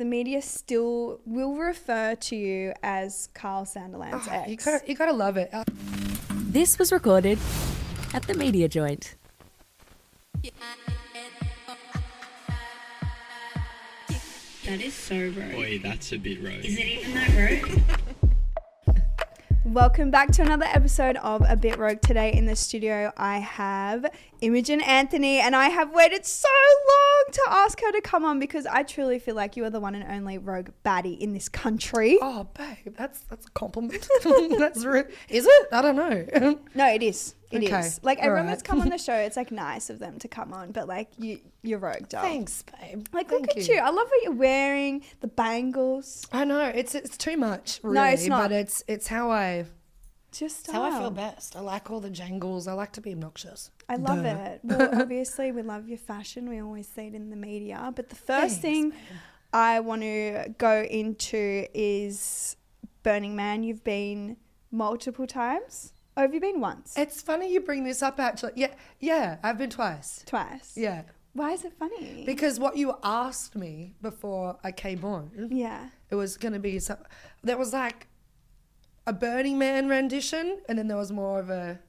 the media still will refer to you as Carl Sanderland's ex. You gotta love it. This was recorded at the Media Joint. That is so rogue. Boy, that's a bit rogue. Is it even that rogue? Welcome back to another episode of A Bit Rogue. Today in the studio I have Imogen Anthony, and I have waited so long to ask her to come on because I truly feel like you are the one and only rogue baddie in this country. Oh, babe, that's a compliment. That's is it? I don't know. No, it is. It Okay. is. Like everyone All that's right. come on the show, it's like nice of them to come on, but like you're rogue, doll. Thanks, babe. Like Thank look at you. I love what you're wearing, the bangles. I know it's too much, really. No, it's not. But it's how I It's just how I feel best. I like all the jangles. I like to be obnoxious. I love Duh. it. Well, obviously, we love your fashion. We always see it in the media. But the first Thanks, thing babe. I want to go into is Burning Man. You've been multiple times. Or have you been once? It's funny you bring this up, actually. Yeah, I've been twice. Twice. Yeah, Why is it funny? because what you asked me before I came on, Yeah. it was going to be there was like a Burning Man rendition, and then there was more of a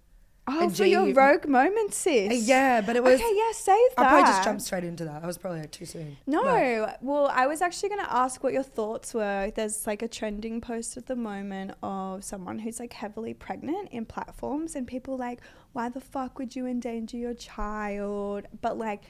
Oh, a for your G- rogue moment, sis. yeah, but it was. Okay, yeah, save that. I probably just jumped straight into that. I was probably like too soon. No, But- well, I was actually going to ask what your thoughts were. There's like a trending post at the moment of someone who's like heavily pregnant in platforms, and people like, why the fuck would you endanger your child? But like,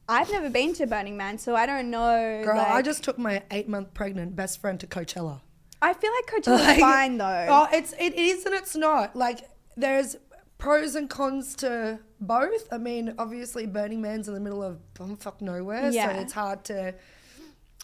I've never been to Burning Man, so I don't know. Girl, I like- just took my 8-month pregnant best friend to Coachella. I feel like Coachella's Like- fine though. Oh, it is and it's not. Like, there's pros and cons to both. I mean, obviously Burning Man's in the middle of bumfuck nowhere, Yeah. so it's hard to,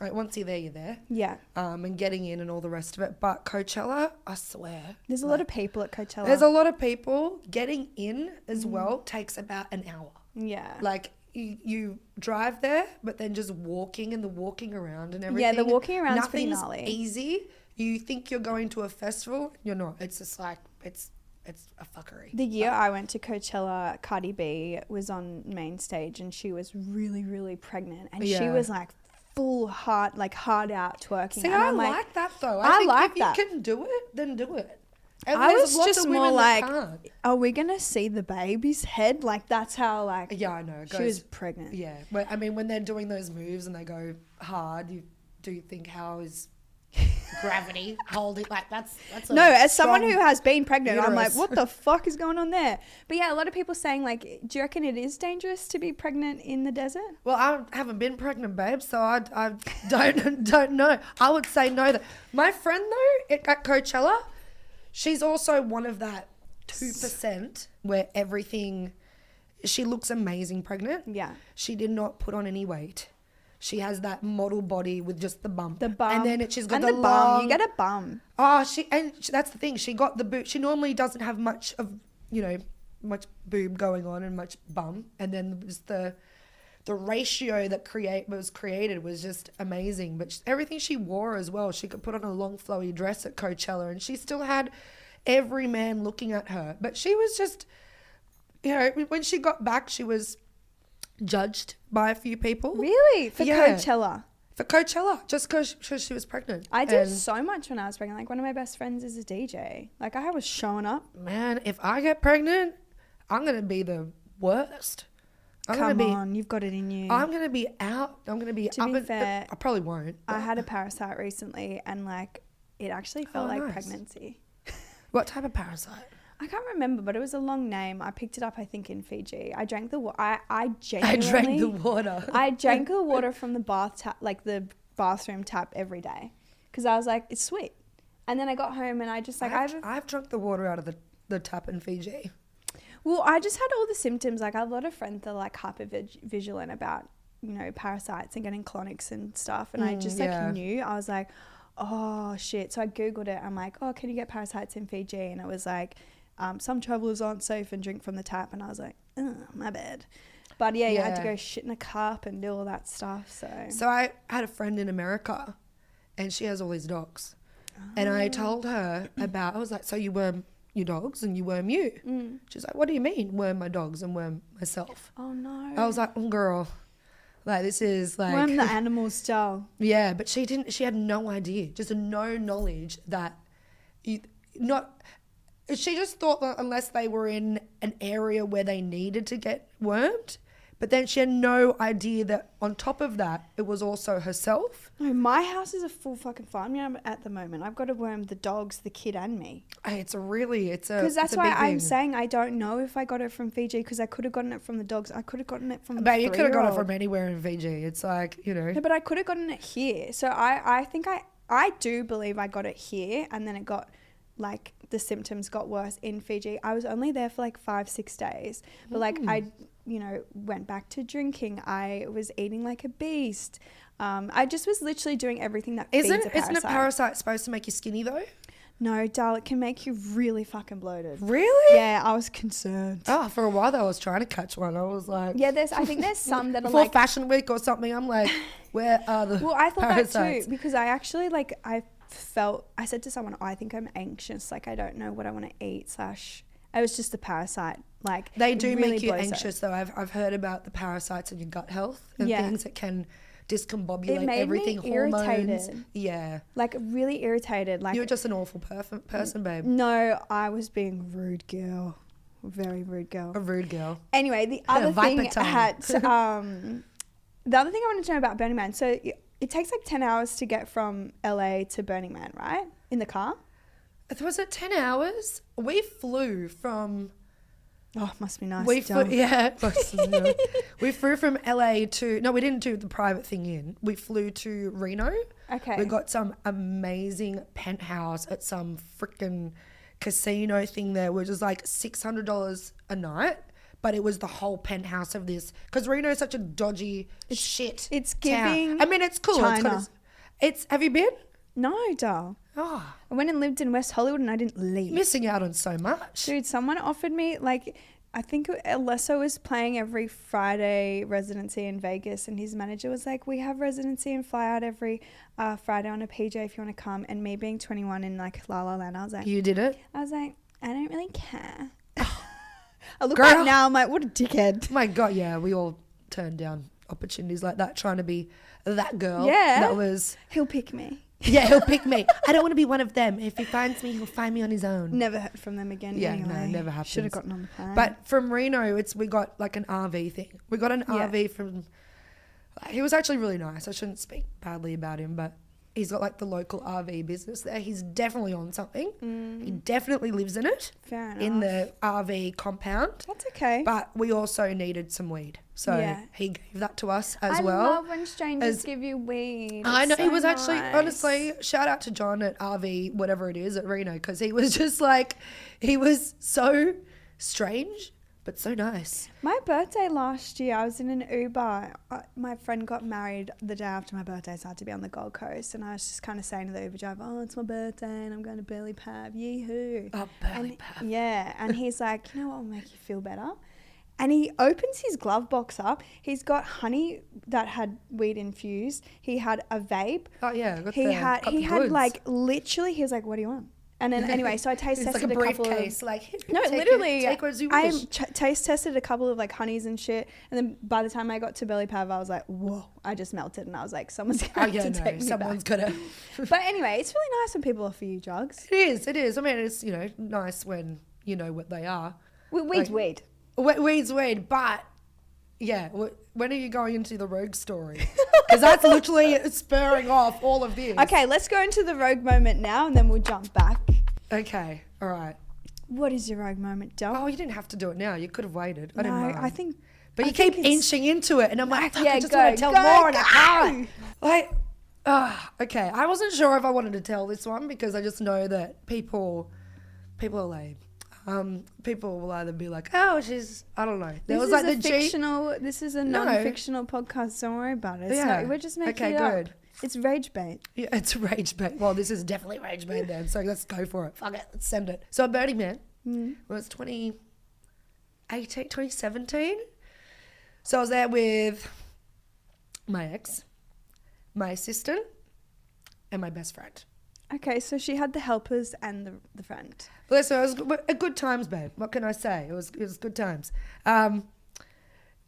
like, once you're there, you're there. Yeah, And getting in and all the rest of it. But Coachella, I swear. there's a lot of people at Coachella. There's a lot of people. Getting in as well takes about an hour. yeah. Like, you drive there, but then just walking and the walking around and everything. Yeah, the walking around's pretty nothing's gnarly. easy. You think you're going to a festival, you're not. It's just like it's a fuckery. The year I went to Coachella, Cardi B was on main stage and she was really, really pregnant, and she Yeah. was like full hard out twerking. See, and I I'm like that though. I think like if that. you can do it, then do it. And I there's was lots just of more women like, that can't. are we gonna see the baby's head? Like that's how like Yeah, I know. It she was goes, pregnant. yeah, but I mean, when they're doing those moves and they go hard, you do think how is gravity holding? Like that's a No, as someone strong who has been pregnant, I'm like, uterus. what the fuck is going on there? But yeah, a lot of people saying like, do you reckon it is dangerous to be pregnant in the desert? Well, I haven't been pregnant, babe, so I don't know. I would say no. That my friend though at Coachella, she's also one of that 2% where everything. She looks amazing pregnant. Yeah. She did not put on any weight. She has that model body with just the bump. The bum. And then she's got and the bum. long. You get a bum. Oh, that's the thing. She got the boob. She normally doesn't have much of, much boob going on and much bum. And then just the ratio that was created was just amazing. But everything she wore as well, she could put on a long flowy dress at Coachella, and she still had every man looking at her. But she was just, when she got back, she was judged by a few people. Really? For Yeah. Coachella? For Coachella, just because she was pregnant. I did And- so much when I was pregnant. Like one of my best friends is a DJ. Like I was showing up. Man, if I get pregnant, I'm gonna be the worst. Come on, you've got it in you. I'm gonna be out. I'm gonna be. To up be and- fair, I probably won't. I but- had a parasite recently, and like it actually felt Oh, like nice. pregnancy. What type of parasite? I can't remember, but it was a long name. I picked it up, I think, in Fiji. I drank the water. I I genuinely. drank the water. I drank the water from the bath tap, like the bathroom tap, every day, because I was like, it's sweet. And then I got home and I just like I've drunk the water out of the tap in Fiji. Well, I just had all the symptoms. Like I have a lot of friends that are like hyper vigilant about, parasites and getting colonics and stuff. And I just yeah. knew. I was like, oh shit. So I Googled it. I'm like, oh, can you get parasites in Fiji? And it was like, some travelers aren't safe and drink from the tap. And I was like, oh, my bad. But yeah, you had to Yeah. go shit in a cup and do all that stuff. So I had a friend in America, and she has all these dogs. And I told her about, I was like, so you worm your dogs and you worm you? She's like, what do you mean worm my dogs and worm myself? Oh no. I was like, oh girl, Like, this is like... Worm the animal style. Yeah, but she had no idea, just no knowledge that she just thought that unless they were in an area where they needed to get wormed, but then she had no idea that on top of that, it was also herself. No, my house is a full fucking farmyard at the moment. I've got to worm the dogs, the kid and me. Because that's why I'm saying I don't know if I got it from Fiji, because I could have gotten it from the dogs. I could have gotten it from the 3-year-old. You could have got it from anywhere in Fiji. It's like, you know. No, but I could have gotten it here. So I think I do believe I got it here, and then it got, like, the symptoms got worse in Fiji. I was only there for like 5-6 days, but like I, you know, went back to drinking. I was eating like a beast. I just was literally doing everything that feeds a parasite. Isn't a parasite supposed to make you skinny though? No, Dal, it can make you really fucking bloated. Really? Yeah, I was concerned. Oh, for a while though, I was trying to catch one. I was like... Yeah, I think there's some that are before like... Fashion Week or something, I'm like, where are the Well, I thought parasites? that too, because I actually, like, I said to someone, I think I'm anxious. Like, I don't know what I want to eat / it was just a parasite. Like, they do really make you blows anxious though. I've heard about the parasites in your gut health and things that can discombobulate It made everything. me Hormones. irritated. Yeah. Like, really irritated. Like, You're just an awful person, babe. No, I was being rude, girl. Very rude girl. A rude girl. Anyway, the Had a other viper thing tongue. the other thing I wanted to know about Burning Man. So it takes like 10 hours to get from LA to Burning Man, right? In the car? Was it 10 hours? We flew from... Oh, must be nice. We flew from LA to... No, we didn't do the private thing in. We flew to Reno. Okay. We got some amazing penthouse at some freaking casino thing there, which was like $600 a night. But it was the whole penthouse of this. Because Reno is such a dodgy shit It's town. giving I mean, it's cool. China. Have you been? No, doll. Oh, I went and lived in West Hollywood and I didn't leave. missing out on so much. Dude, someone offered me, like, I think Alesso was playing every Friday residency in Vegas, and his manager was like, we have residency and fly out every Friday on a PJ if you want to come. And me being 21 in like La La Land, I was like, You did it? I don't really care. I look Girl. back now, I'm like, what a dickhead. My God, yeah, we all turned down opportunities like that, trying to be that girl. Yeah. That was... He'll pick me. Yeah, he'll pick me. I don't want to be one of them. If he finds me, he'll find me on his own. Never heard from them again. Yeah, anyway. no, never happens. Should have gotten on the plane. But from Reno, we got like an RV thing. We got an RV from... He was actually really nice. I shouldn't speak badly about him, but he's got like the local RV business there. He's definitely on something. He definitely lives in it. Fair enough. In the RV compound. That's okay. But we also needed some weed. So Yeah. he gave that to us as I well. love when strangers give you weed. I know. It's He so was actually, nice. honestly, shout out to John at RV, whatever it is, at Reno, because he was just like, he was so strange, but so nice. My birthday last year, I was in an Uber. My friend got married the day after my birthday, so I had to be on the Gold Coast. And I was just kind of saying to the Uber driver, oh, it's my birthday and I'm going to Burley Pav. Yee-hoo. Oh, Burley Pav. Yeah. And he's like, you know what will make you feel better? And he opens his glove box up. He's got honey that had weed infused. He had a vape. Oh, yeah. Got He the had woods. like literally, he was like, what do you want? And then anyway, so I taste It's tested like a couple of... briefcase. Like, No, take literally, take what you I wish. taste tested a couple of like honeys and shit. And then by the time I got to Belly Pav, I was like, whoa, I just melted. And I was like, someone's going to take me someone's back. got to. But anyway, it's really nice when people offer you drugs. It is. I mean, it's, you know, nice when you know what they are. Weed's Like- weed. Weed's weed, but yeah, when are you going into the rogue story? Because that's literally spurring off all of this. Okay, let's go into the rogue moment now and then we'll jump back. Okay, all right. What is your rogue moment, Del? Oh, you didn't have to do it now. You could have waited. I didn't No, mind. I think... But I you keep think it's- inching into it, and I'm like, fuck, Yeah, I just go, want to tell go, more, and I go. can't. Like, okay. I wasn't sure if I wanted to tell this one because I just know that people are lame. People will either be like, oh, she's, I don't know. There This was is like a the fictional... This is a No. non-fictional podcast. Don't worry about it. It's Yeah. not, we're just making Okay, it up. good. It's rage bait. Yeah, it's rage bait. Well, this is definitely rage bait then. So let's go for it. Fuck it. Let's send it. So Burning Man was 2018, 2017. So I was there with my ex, my assistant, and my best friend. Okay, so she had the helpers and the friend. Listen, it was good times, babe. What can I say? It was good times.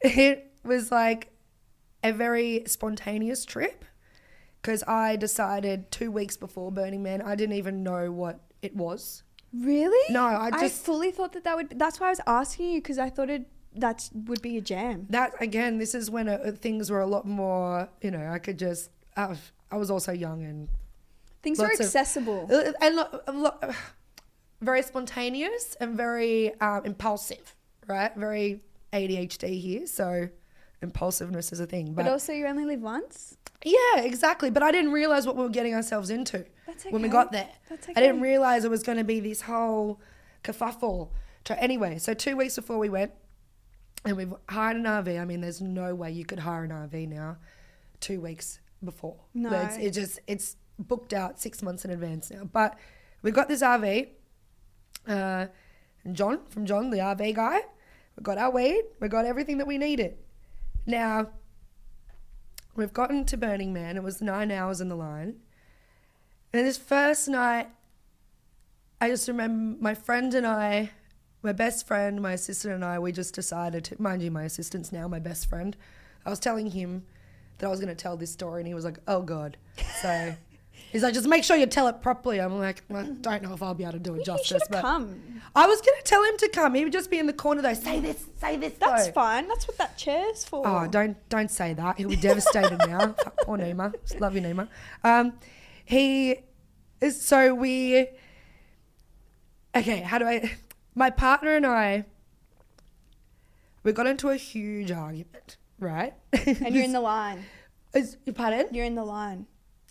It was like a very spontaneous trip because I decided 2 weeks before Burning Man, I didn't even know what it was. Really? No, I fully thought that would. That's why I was asking you, because I thought that would be a jam. That, again, this is when things were a lot more, I could just, I was also young and Things were accessible. Very spontaneous and very impulsive, right? Very ADHD here, so impulsiveness is a thing. But also you only live once? Yeah, exactly. But I didn't realise what we were getting ourselves into when we got there. That's okay. I didn't realise it was going to be this whole kerfuffle. Anyway, so 2 weeks before we went, and we've hired an RV. I mean, there's no way you could hire an RV now 2 weeks before. No. It's booked out 6 months in advance now. But we got this RV. And John, the RV guy, we got our weed, we got everything that we needed. Now, we've gotten to Burning Man. It was 9 hours in the line. And this first night, I just remember my friend and I, my best friend, my assistant and I, we just decided to, mind you, my assistant's now my best friend. I was telling him that I was going to tell this story and he was like, oh God. So he's like, just make sure you tell it properly. I'm like, I don't know if I'll be able to do it justice. You should but come. I was going to tell him to come. He would just be in the corner though. Say this That's though. fine. That's what that chair's for. Oh, don't say that. He'll be devastated now. Fuck, poor Nima. Love you, Nima. My partner and I, we got into a huge argument, right? And you're in the line. Pardon? You're in the line.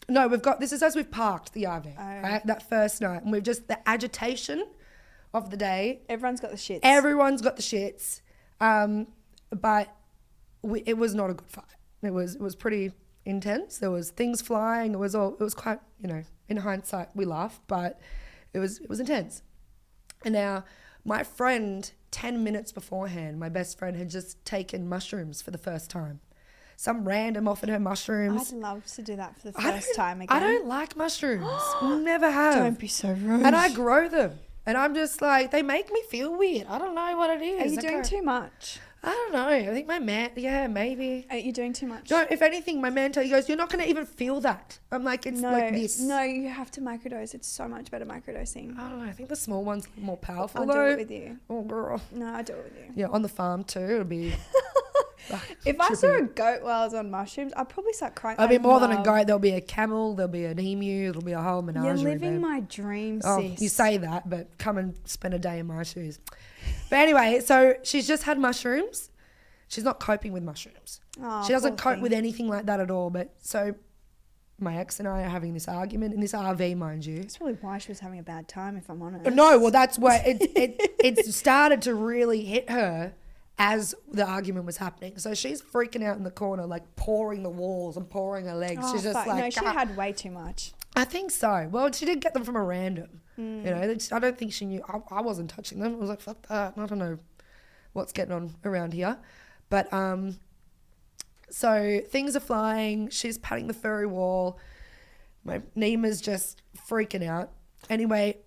No, this is as we've parked the RV, Oh. right? That first night. And the agitation of the day. Everyone's got the shits. Everyone's got the shits. But it was not a good fight. It was pretty intense. There was things flying. It was quite, in hindsight, we laugh, but it was intense. And now my friend, 10 minutes beforehand, my best friend had just taken mushrooms for the first time. Some random offered her mushrooms. I'd love to do that for the first time again. I don't like mushrooms. Never have. Don't be so rude. And I grow them. And I'm just like, they make me feel weird. I don't know what it is. Are you doing too much? I don't know. I think my man, maybe. Are you doing too much? No, if anything, my man goes, you're not going to even feel that. I'm like, it's like this. No, you have to microdose. It's so much better microdosing. I don't know. I think the small one's more powerful. I'll do it with you. Oh, girl. No, I'll do it with you. Yeah, on the farm too. It'll be... If I saw a goat while I was on mushrooms, I'd probably start crying. I'll be more than a goat. There'll be a camel. There'll be an emu. It'll be a whole menagerie. You're living babe. my dream, Oh, sis. you say that, but come and spend a day in my shoes. But anyway, so she's just had mushrooms. She's not coping with mushrooms. Oh, She doesn't poor cope with anything like that at all. But so my ex and I are having this argument in this RV, mind you. That's probably why she was having a bad time, if I'm honest. No, well, that's why it started to really hit her as the argument was happening. So she's freaking out in the corner, like pouring the walls and pouring her legs. Oh, she's just fuck. like... No, she had way too much. I think so. Well, she did get them from a random. I don't think she knew. I wasn't touching them. I was like, fuck that. I don't know what's getting on around here. But so things are flying. She's patting the furry wall. My Nima's just freaking out. Anyway,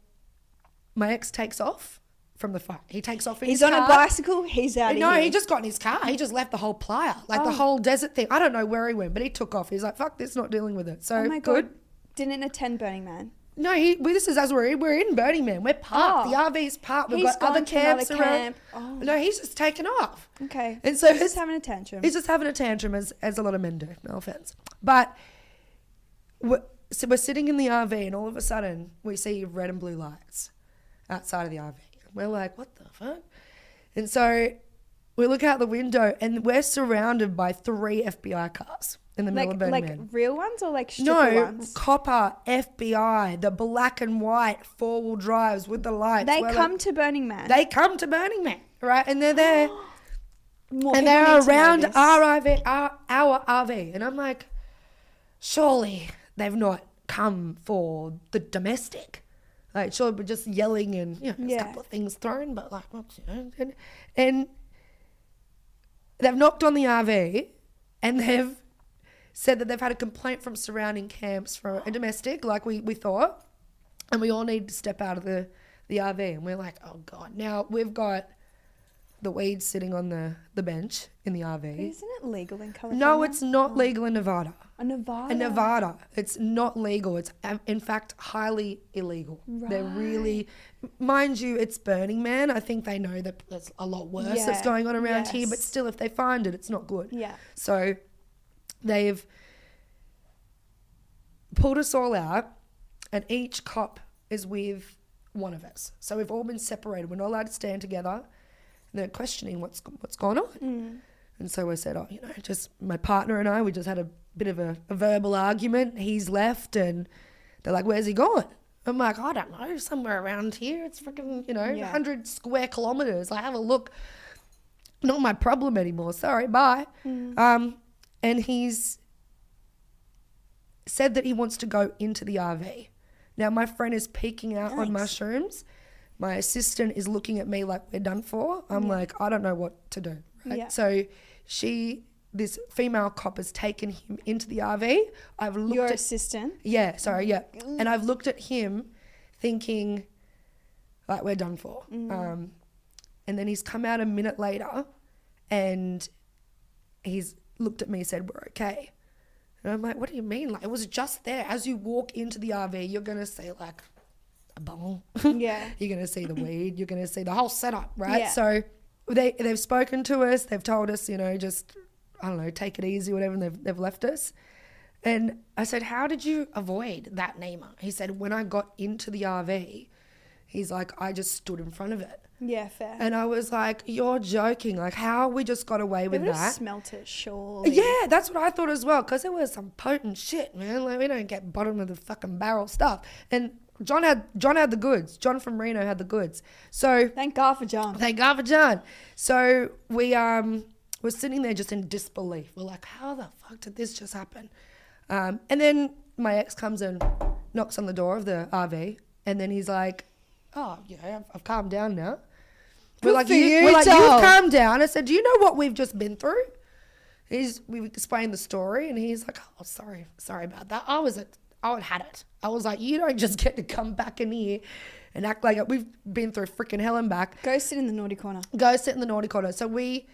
my ex takes off from the fight. He takes off in his car. He's on a bicycle. He's out of here. No, he just got in his car. He just left the whole playa, the whole desert thing. I don't know where he went, but he took off. He's like, fuck this, not dealing with it. So Oh my good. God. Didn't attend Burning Man. No, this is as we're in Burning Man. We're parked. Oh. The RV's parked. We've He's got other gone to another camps around. camp. Oh. No, he's just taken off. Okay. And so he's just having a tantrum. He's just having a tantrum, as a lot of men do. No offense. But we're sitting in the RV, and all of a sudden we see red and blue lights outside of the RV. We're like, what the fuck? And so we look out the window, and we're surrounded by 3 FBI cars in the middle of Burning Man. Like real ones or like stripper ones? Copper, FBI, the black and white 4-wheel drives with the lights. They come to Burning Man. They come to Burning Man, right? And they're there. More And people they're need to know around this. our RV. And I'm like, surely they've not come for the domestic. Like, sure, we're just yelling and, there's a couple of things thrown, but like, and they've knocked on the RV and they've said that they've had a complaint from surrounding camps for a domestic, like we thought, and we all need to step out of the RV. And we're like, oh God. Now we've got the weed sitting on the bench in the RV. But isn't it legal in California? No, it's not legal in Nevada. Nevada. In Nevada, it's not legal. It's in fact highly illegal. They're really, mind you, it's Burning Man. I think they know that there's a lot worse that's going on around here, but still, if they find it, it's not good. Yeah. So they've pulled us all out, and each cop is with one of us. So we've all been separated. We're not allowed to stand together. And they're questioning what's going on. And so I said, just my partner and I, we just had a bit of a verbal argument. He's left, and they're like, where's he gone? I'm like, I don't know, somewhere around here. It's freaking, 100 square kilometers. I have a look. Not my problem anymore. Sorry, bye. And he's said that he wants to go into the RV. Now, my friend is peeking out on mushrooms. My assistant is looking at me like we're done for. I'm like, I don't know what to do. Right? Yeah. So this female cop has taken him into the RV. I've looked Your at assistant? Yeah, sorry, yeah. And I've looked at him thinking like we're done for. And then he's come out a minute later and he's looked at me and said, we're okay. And I'm like, what do you mean? Like, it was just there. As you walk into the RV, you're going to see like a bong. Yeah. You're going to see the weed. You're going to see the whole setup, right? Yeah. So they've spoken to us. They've told us, just, I don't know, take it easy, whatever, and they've left us. And I said, how did you avoid that, Nima? He said, when I got into the RV, he's like, I just stood in front of it. Yeah, fair. And I was like, you're joking. Like, how we just got away with that? Smelt it, surely. Yeah, that's what I thought as well, because there was some potent shit, man. Like, we don't get bottom of the fucking barrel stuff. And John had the goods. John from Reno had the goods. So thank God for John. Thank God for John. So we were sitting there just in disbelief. We're like, how the fuck did this just happen? And then my ex comes and knocks on the door of the RV, and then he's like, oh, I've calmed down now. We're like, you've calmed down. I said, do you know what we've just been through? We explained the story, and he's like, oh, sorry about that. I had it. I was like, you don't just get to come back in here and act like we've been through freaking hell and back. Go sit in the naughty corner. So we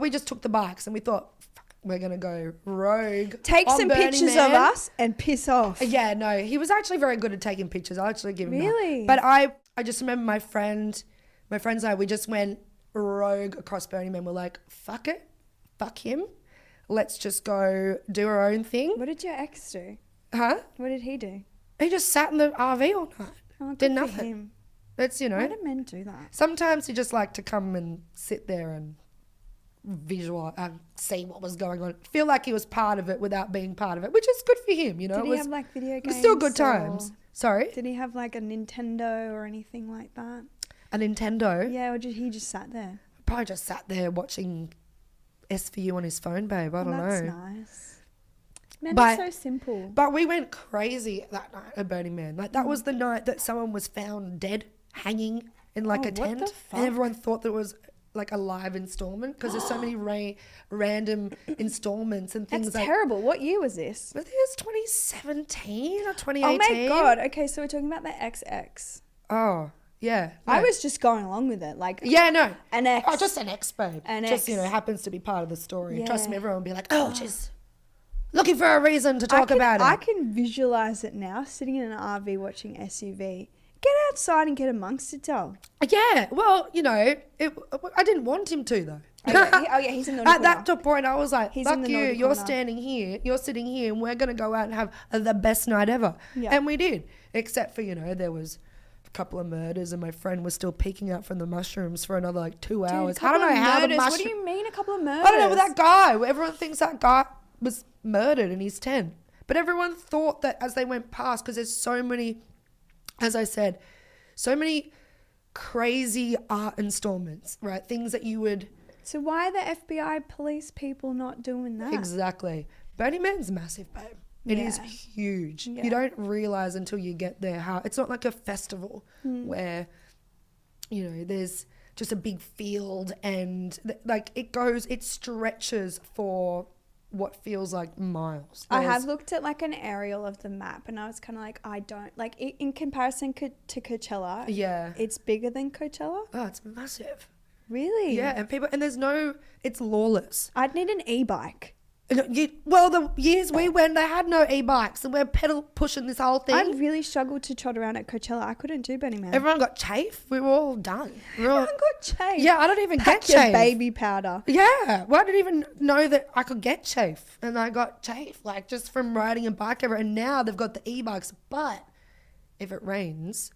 just took the bikes and we thought, fuck, we're going to go rogue. Take some pictures of us and piss off. Yeah, no, he was actually very good at taking pictures. I'll actually give him Really? that. But I just remember my friends and I, we just went rogue across Burning Man. We're like, fuck it. Fuck him. Let's just go do our own thing. What did your ex do? Huh? What did he do? He just sat in the RV all night. Oh, good did for nothing. him. It's, Why do men do that? Sometimes he just like to come and sit there and visualize and see what was going on. Feel like he was part of it without being part of it, which is good for him, Did he have like video games? It was still good times. Sorry? Did he have like a Nintendo or anything like that? A Nintendo? Yeah, or did he just sat there? Probably just sat there watching SVU on his phone, babe. I don't know. That's nice. Man, it's so simple. But we went crazy that night at Burning Man. Like, that was the night that someone was found dead, hanging in like a tent. What the fuck? And everyone thought that it was like a live installment because there's so many random installments and things. That's terrible. What year was this? I think it was 2017 or 2018. Oh my God. Okay, so we're talking about the XX. Oh, yeah. No. I was just going along with it. Like, yeah, no. An ex. Oh, just an ex, babe. Just, happens to be part of the story. Yeah. Trust me, everyone will be like, oh, she's looking for a reason to talk about it. I can visualize it now, sitting in an RV watching SUV. Get outside and get amongst it, doll. Yeah, well, I didn't want him to, though. He's in the naughty corner. At that point, I was like, He's fuck in the you, naughty you're corner. standing here, you're sitting here, and we're going to go out and have the best night ever. Yeah. And we did, except for, there was a couple of murders and my friend was still peeking out from the mushrooms for another, like, 2 hours. I don't know how the What do you mean a couple of murders? I don't know, but that guy, everyone thinks that guy was murdered and he's 10. But everyone thought that as they went past, because there's so many, as I said, so many crazy art installments, right? Things that you would... So why are the FBI police people not doing that? Exactly. Burning Man's massive, babe. It is huge. Yeah. You don't realise until you get there how... It's not like a festival where, there's just a big field and, it stretches for what feels like miles. I have looked at like an aerial of the map and I was kind of like, I don't like in comparison to Coachella. Yeah. It's bigger than Coachella. Oh, it's massive. Really? Yeah, and it's lawless. I'd need an e-bike. The years we went, they had no e-bikes, and we're pushing this whole thing. I really struggled to trot around at Coachella. I couldn't do Benny Man. Everyone got chafe. We were all done. Everyone got chafe. Yeah, I don't even Pack get your chafe. baby powder. Yeah, well, I didn't even know that I could get chafe, and I got chafe like just from riding a bike everywhere. And now they've got the e-bikes, but if it rains,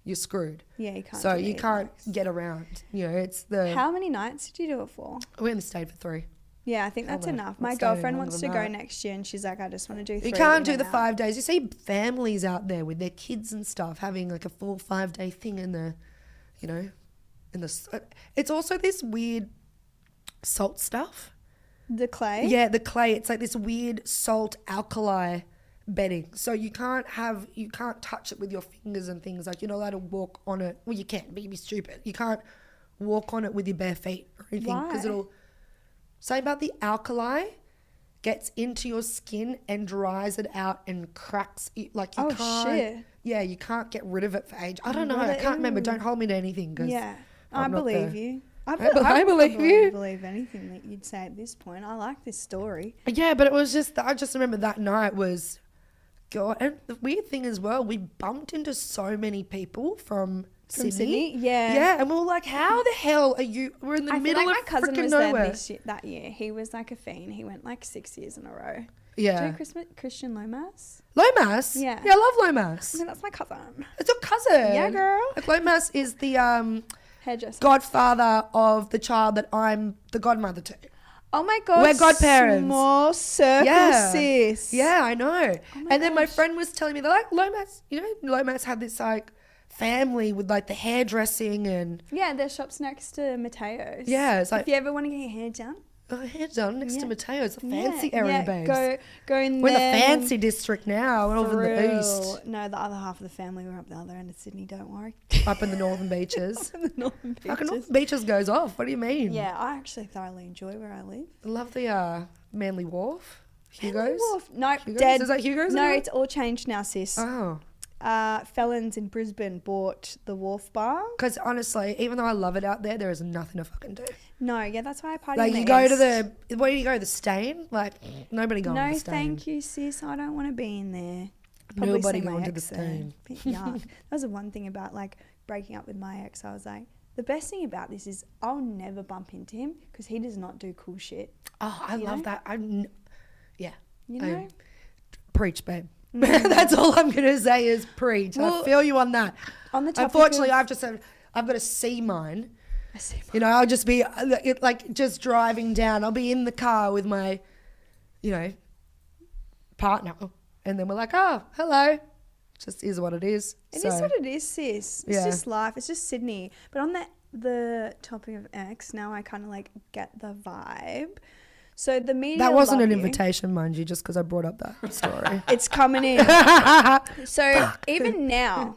you're screwed. Yeah, you can't. So do you can't e-bikes. get around. You know, it's the. How many nights did you do it for? We only stayed for 3. Yeah, I think that's Probably. enough. We'll My stay any girlfriend longer wants to than go that. next year, and she's like, I just want to do 3. You can't in do and the out. 5 days. You see families out there with their kids and stuff having like a full 5-day thing in the, you know, it's also this weird salt stuff. The clay? Yeah, the clay. It's like this weird salt alkali bedding. So you can't touch it with your fingers and things. Like you're not allowed to walk on it. Well, you can, but you'd be stupid. You can't walk on it with your bare feet or anything because Why? it'll. Say about the alkali gets into your skin and dries it out and cracks it. Like you Oh, can't. shit. Yeah, you can't get rid of it for age. I don't know. What I a- can't remember. ew. Don't hold me to anything. Cause Yeah. I'm I not believe the- you. I believe you. believe anything that you'd say at this point. I like this story. Yeah, but it was just. I just remember that night was. God, and the weird thing as well, we bumped into so many people from Sydney. Yeah. Yeah, and we were like, how the hell are you? We're in the I feel middle like my of cousin freaking was nowhere. there that year. He was like a fiend. He went like 6 years in a row. Do Yeah. you know Christian Lomas? Lomas? Yeah. Yeah, I love Lomas. I mean, that's my cousin. It's your cousin. Yeah, girl. Like Lomas is the Hairdresser. godfather of the child that I'm the godmother to. Oh my God. We're godparents. Small circle, Yeah. sis. Yeah, I know. Oh my And then my gosh. friend was telling me, they're like, Lomas, you know, Lomas had this like family with like the hairdressing and Yeah, their shop's next to Mateo's. yeah, it's like If you ever want to get your hair done. hair done next to Yeah. Mateo's, a Yeah, fancy area, babes. Go in We're in the there. fancy district now, we're over in the real. east, No, the other half of the family were up the other end of Sydney, don't worry. up in the northern beaches. the northern Fucking beaches. northern beaches goes off. What do you mean? Yeah, I actually thoroughly enjoy where I live. I love the Manly Wharf. Hugo's. Wharf. No, Hugo's? dead. Is that Hugo's No, anymore? it's all changed now, sis. Oh. Felons in Brisbane bought the Wharf Bar. Because honestly, even though I love it out there, there is nothing to fucking do. No, yeah, that's why I party. Like in you the go to East. where do you go? The Stain? Like nobody going to No, the Stain. thank you, sis. I don't want to be in there. Probably Nobody see my going to the ex there. Stain. Bit yuck. That was the one thing about like breaking up with my ex. I was like, the best thing about this is I'll never bump into him because he does not do cool shit. Oh, I You love know? that. Yeah. You know? Preach, babe. That's all I'm gonna say is preach. I Well, feel you on that. on the topic Unfortunately, of- I've got to see mine. I see my- You know, I'll just be like just driving down. I'll be in the car with my, you know, partner, and then we're like, oh, hello. Just is what it is. It is what it is, sis. It's Yeah. just life. It's just Sydney. But on the topic of ex, now I kind of like get the vibe. So the media That wasn't love an you. invitation, mind you, just because I brought up that story. It's coming in. So even now,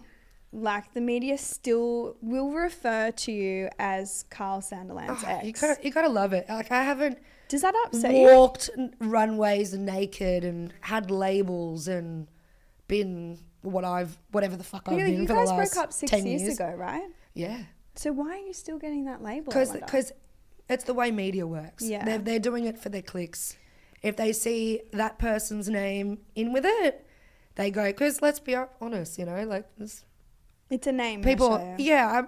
like the media still will refer to you as Carl Sanderland's ex. You gotta love it. Like I haven't Does that upset you? walked runways naked and had labels and been whatever the fuck I've Really, been you for guys the last broke up 6 10 years ago, right? Yeah, So why are you still getting that label? I wonder? because it's the way media works. Yeah. They're doing it for their clicks. If they see that person's name in with it, they go. Because let's be honest, you know, like this, it's a name. people. Marsha. Yeah,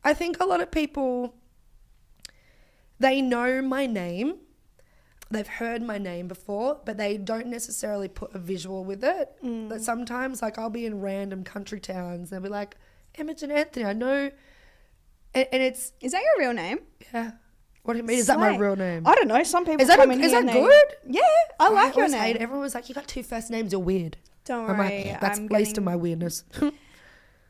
I think a lot of people, they know my name. They've heard my name before, but they don't necessarily put a visual with it. But sometimes, like, I'll be in random country towns, and they'll be like, Imogen Anthony, I know. And it's, Is that your real name? yeah. What do you mean? Is that my Slay. real name? I don't know. Some people Is that come in is here that and they- good? Yeah, I like your always name. hated- Everyone was like, you got 2 first names, you're weird. Don't I'm worry. like, that's I'm least of getting- my weirdness.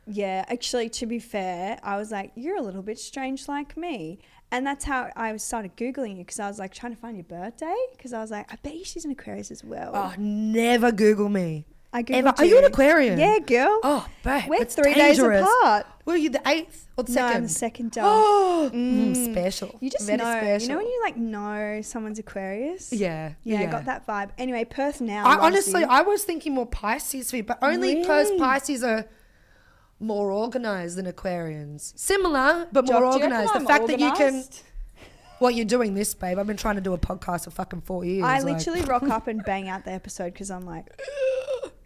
Yeah, actually, to be fair, I was like, you're a little bit strange like me. And that's how I started Googling you because I was like trying to find your birthday because I was like, I bet you she's an Aquarius as well. Oh, never Google me. I Googled Ever. Are you an Aquarian? Yeah, girl. Oh, babe, We're it's 3 dangerous. days apart. Were you the 8th or the 2nd? No, I'm the second dog. Oh, special. You just Very know. special. You know when you like know someone's Aquarius? Yeah. Yeah, I got that vibe. Anyway, Perth now. I loves honestly, you. I was thinking more Pisces for you, but only because Really? Pisces are more organized than Aquarians. Similar, but more Jock, do you reckon organized. The I'm fact that you can... organised? Well, you're doing this, babe. I've been trying to do a podcast for fucking 4 years. I like- literally rock up and bang out the episode because I'm like,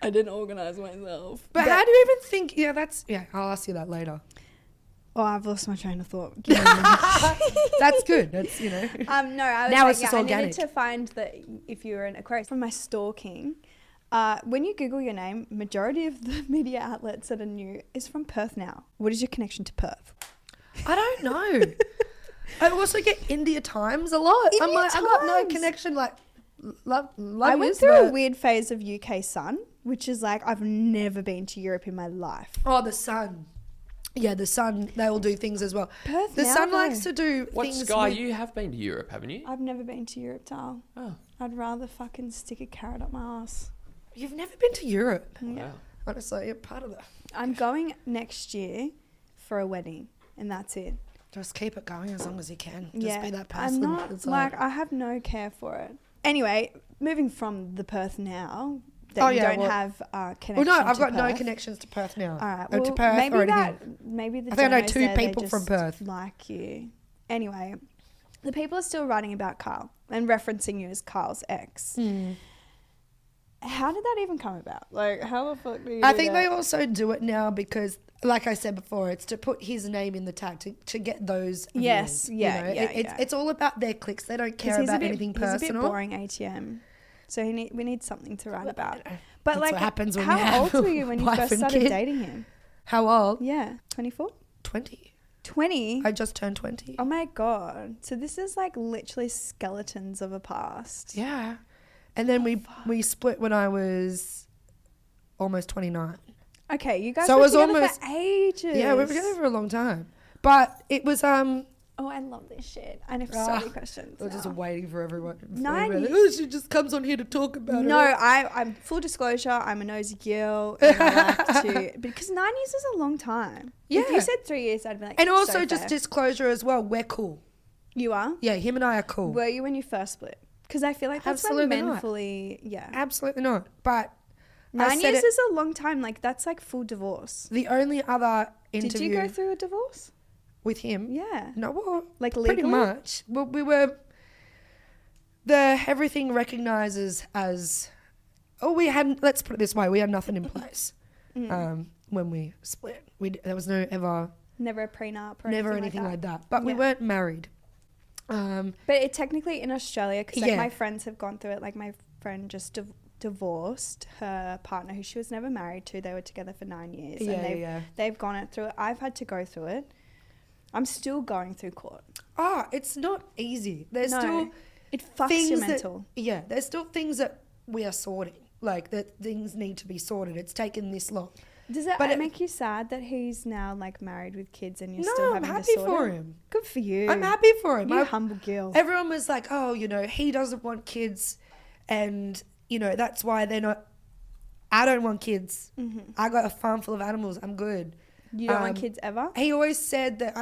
I didn't organise myself. But how do you even think... Yeah, that's... Yeah, I'll ask you that later. Oh, I've lost my train of thought. Give me a minute. That's good. That's, you know... No, I was Now like, it's just I organic. needed to find that if you were an Aquarius. From my stalking, when you Google your name, majority of the media outlets that are new is from Perth now. What is your connection to Perth? I don't know. I also get India Times a lot. I'm India like, I got no Times. connection. Like, love I went is, through a but- weird phase of UK Sun, which is like I've never been to Europe in my life. Oh, the Sun. Yeah, the Sun. They all do things as well. Perth The now, Sun though. likes to do What, things. Sky, with- you have been to Europe, haven't you? I've never been to Europe, Tal. Oh, I'd rather fucking stick a carrot up my ass. You've never been to Europe. Yeah. wow. Honestly, you're part of that. I'm going next year for a wedding, and that's it. Just keep it going as long as you can. Just Yeah, be that I'm person. not that's like I have no care for it. Anyway, moving from the Perth now that Oh, you yeah, don't well- have well, connection. no, I've to got no Perth. connections to Perth now. All right, Or well, to Perth maybe or that anything. maybe the I think I know journos 2 there, they people from just Perth. like you. Anyway, the people are still writing about Carl and referencing you as Carl's ex. How did that even come about? Like, how the fuck do you I do think that? they also do it now because, like I said before, it's to put his name in the tag to get those. Yes, views, yeah, yeah, It's all about their clicks. They don't 'Cause care he's about a bit, anything he's a bit personal. boring ATM. So we need something to write about. But That's like, what happens when how you have old were you when you wife first and started kid. dating him? How old? Yeah, 24? 20. 20? I just turned 20. Oh my God. So this is like literally skeletons of a past. Yeah. And then we split when I was almost 29. Okay, you guys So it were was together almost- for ages. Yeah, we were together for a long time. But it was Oh, I love this shit. I have so Ah, many questions. I was just now. waiting for everyone. for 9 everybody, years. "Oh, she just comes on here to talk about No, it. I'm full disclosure. I'm a nosy girl. And I like to because 9 years is a long time. If Yeah. you said 3 years, I'd be like. And also so just fair. disclosure as well, we're cool. You are. Yeah, him and I are cool. Were you when you first split? Because I feel like that's Absolutely when men not. fully. Yeah. Absolutely not. But 9 said years it- is a long time. Like that's like full divorce. the only other interview Did you go through a divorce? with him, Yeah. no, well, Like pretty legally? much. Well, we were everything recognizes as. Oh, we had. Let's put it this way: we had nothing in place when we split. There was no ever, Never a prenup or never anything anything like that. that. But we Yeah. weren't married. But it technically in Australia, because like Yeah. my friends have gone through it. Like my friend just divorced her partner, who she was never married to. They were together for 9 years, Yeah, and yeah. they've gone it through it. I've had to go through it. I'm still going through court. It's not easy. There's No, still it fucks your that- mental. yeah, there's still things that we are sorting. Like that things need to be sorted. It's taken this long. Does it but it- make you sad that he's now like married with kids and you're No, still I'm having happy to sort for it? him. Good for you. I'm happy for him. You I- humble girl. Everyone was like, oh, he doesn't want kids. And, that's why they're not. I don't want kids. I got a farm full of animals. I'm good. You don't want kids ever? He always said that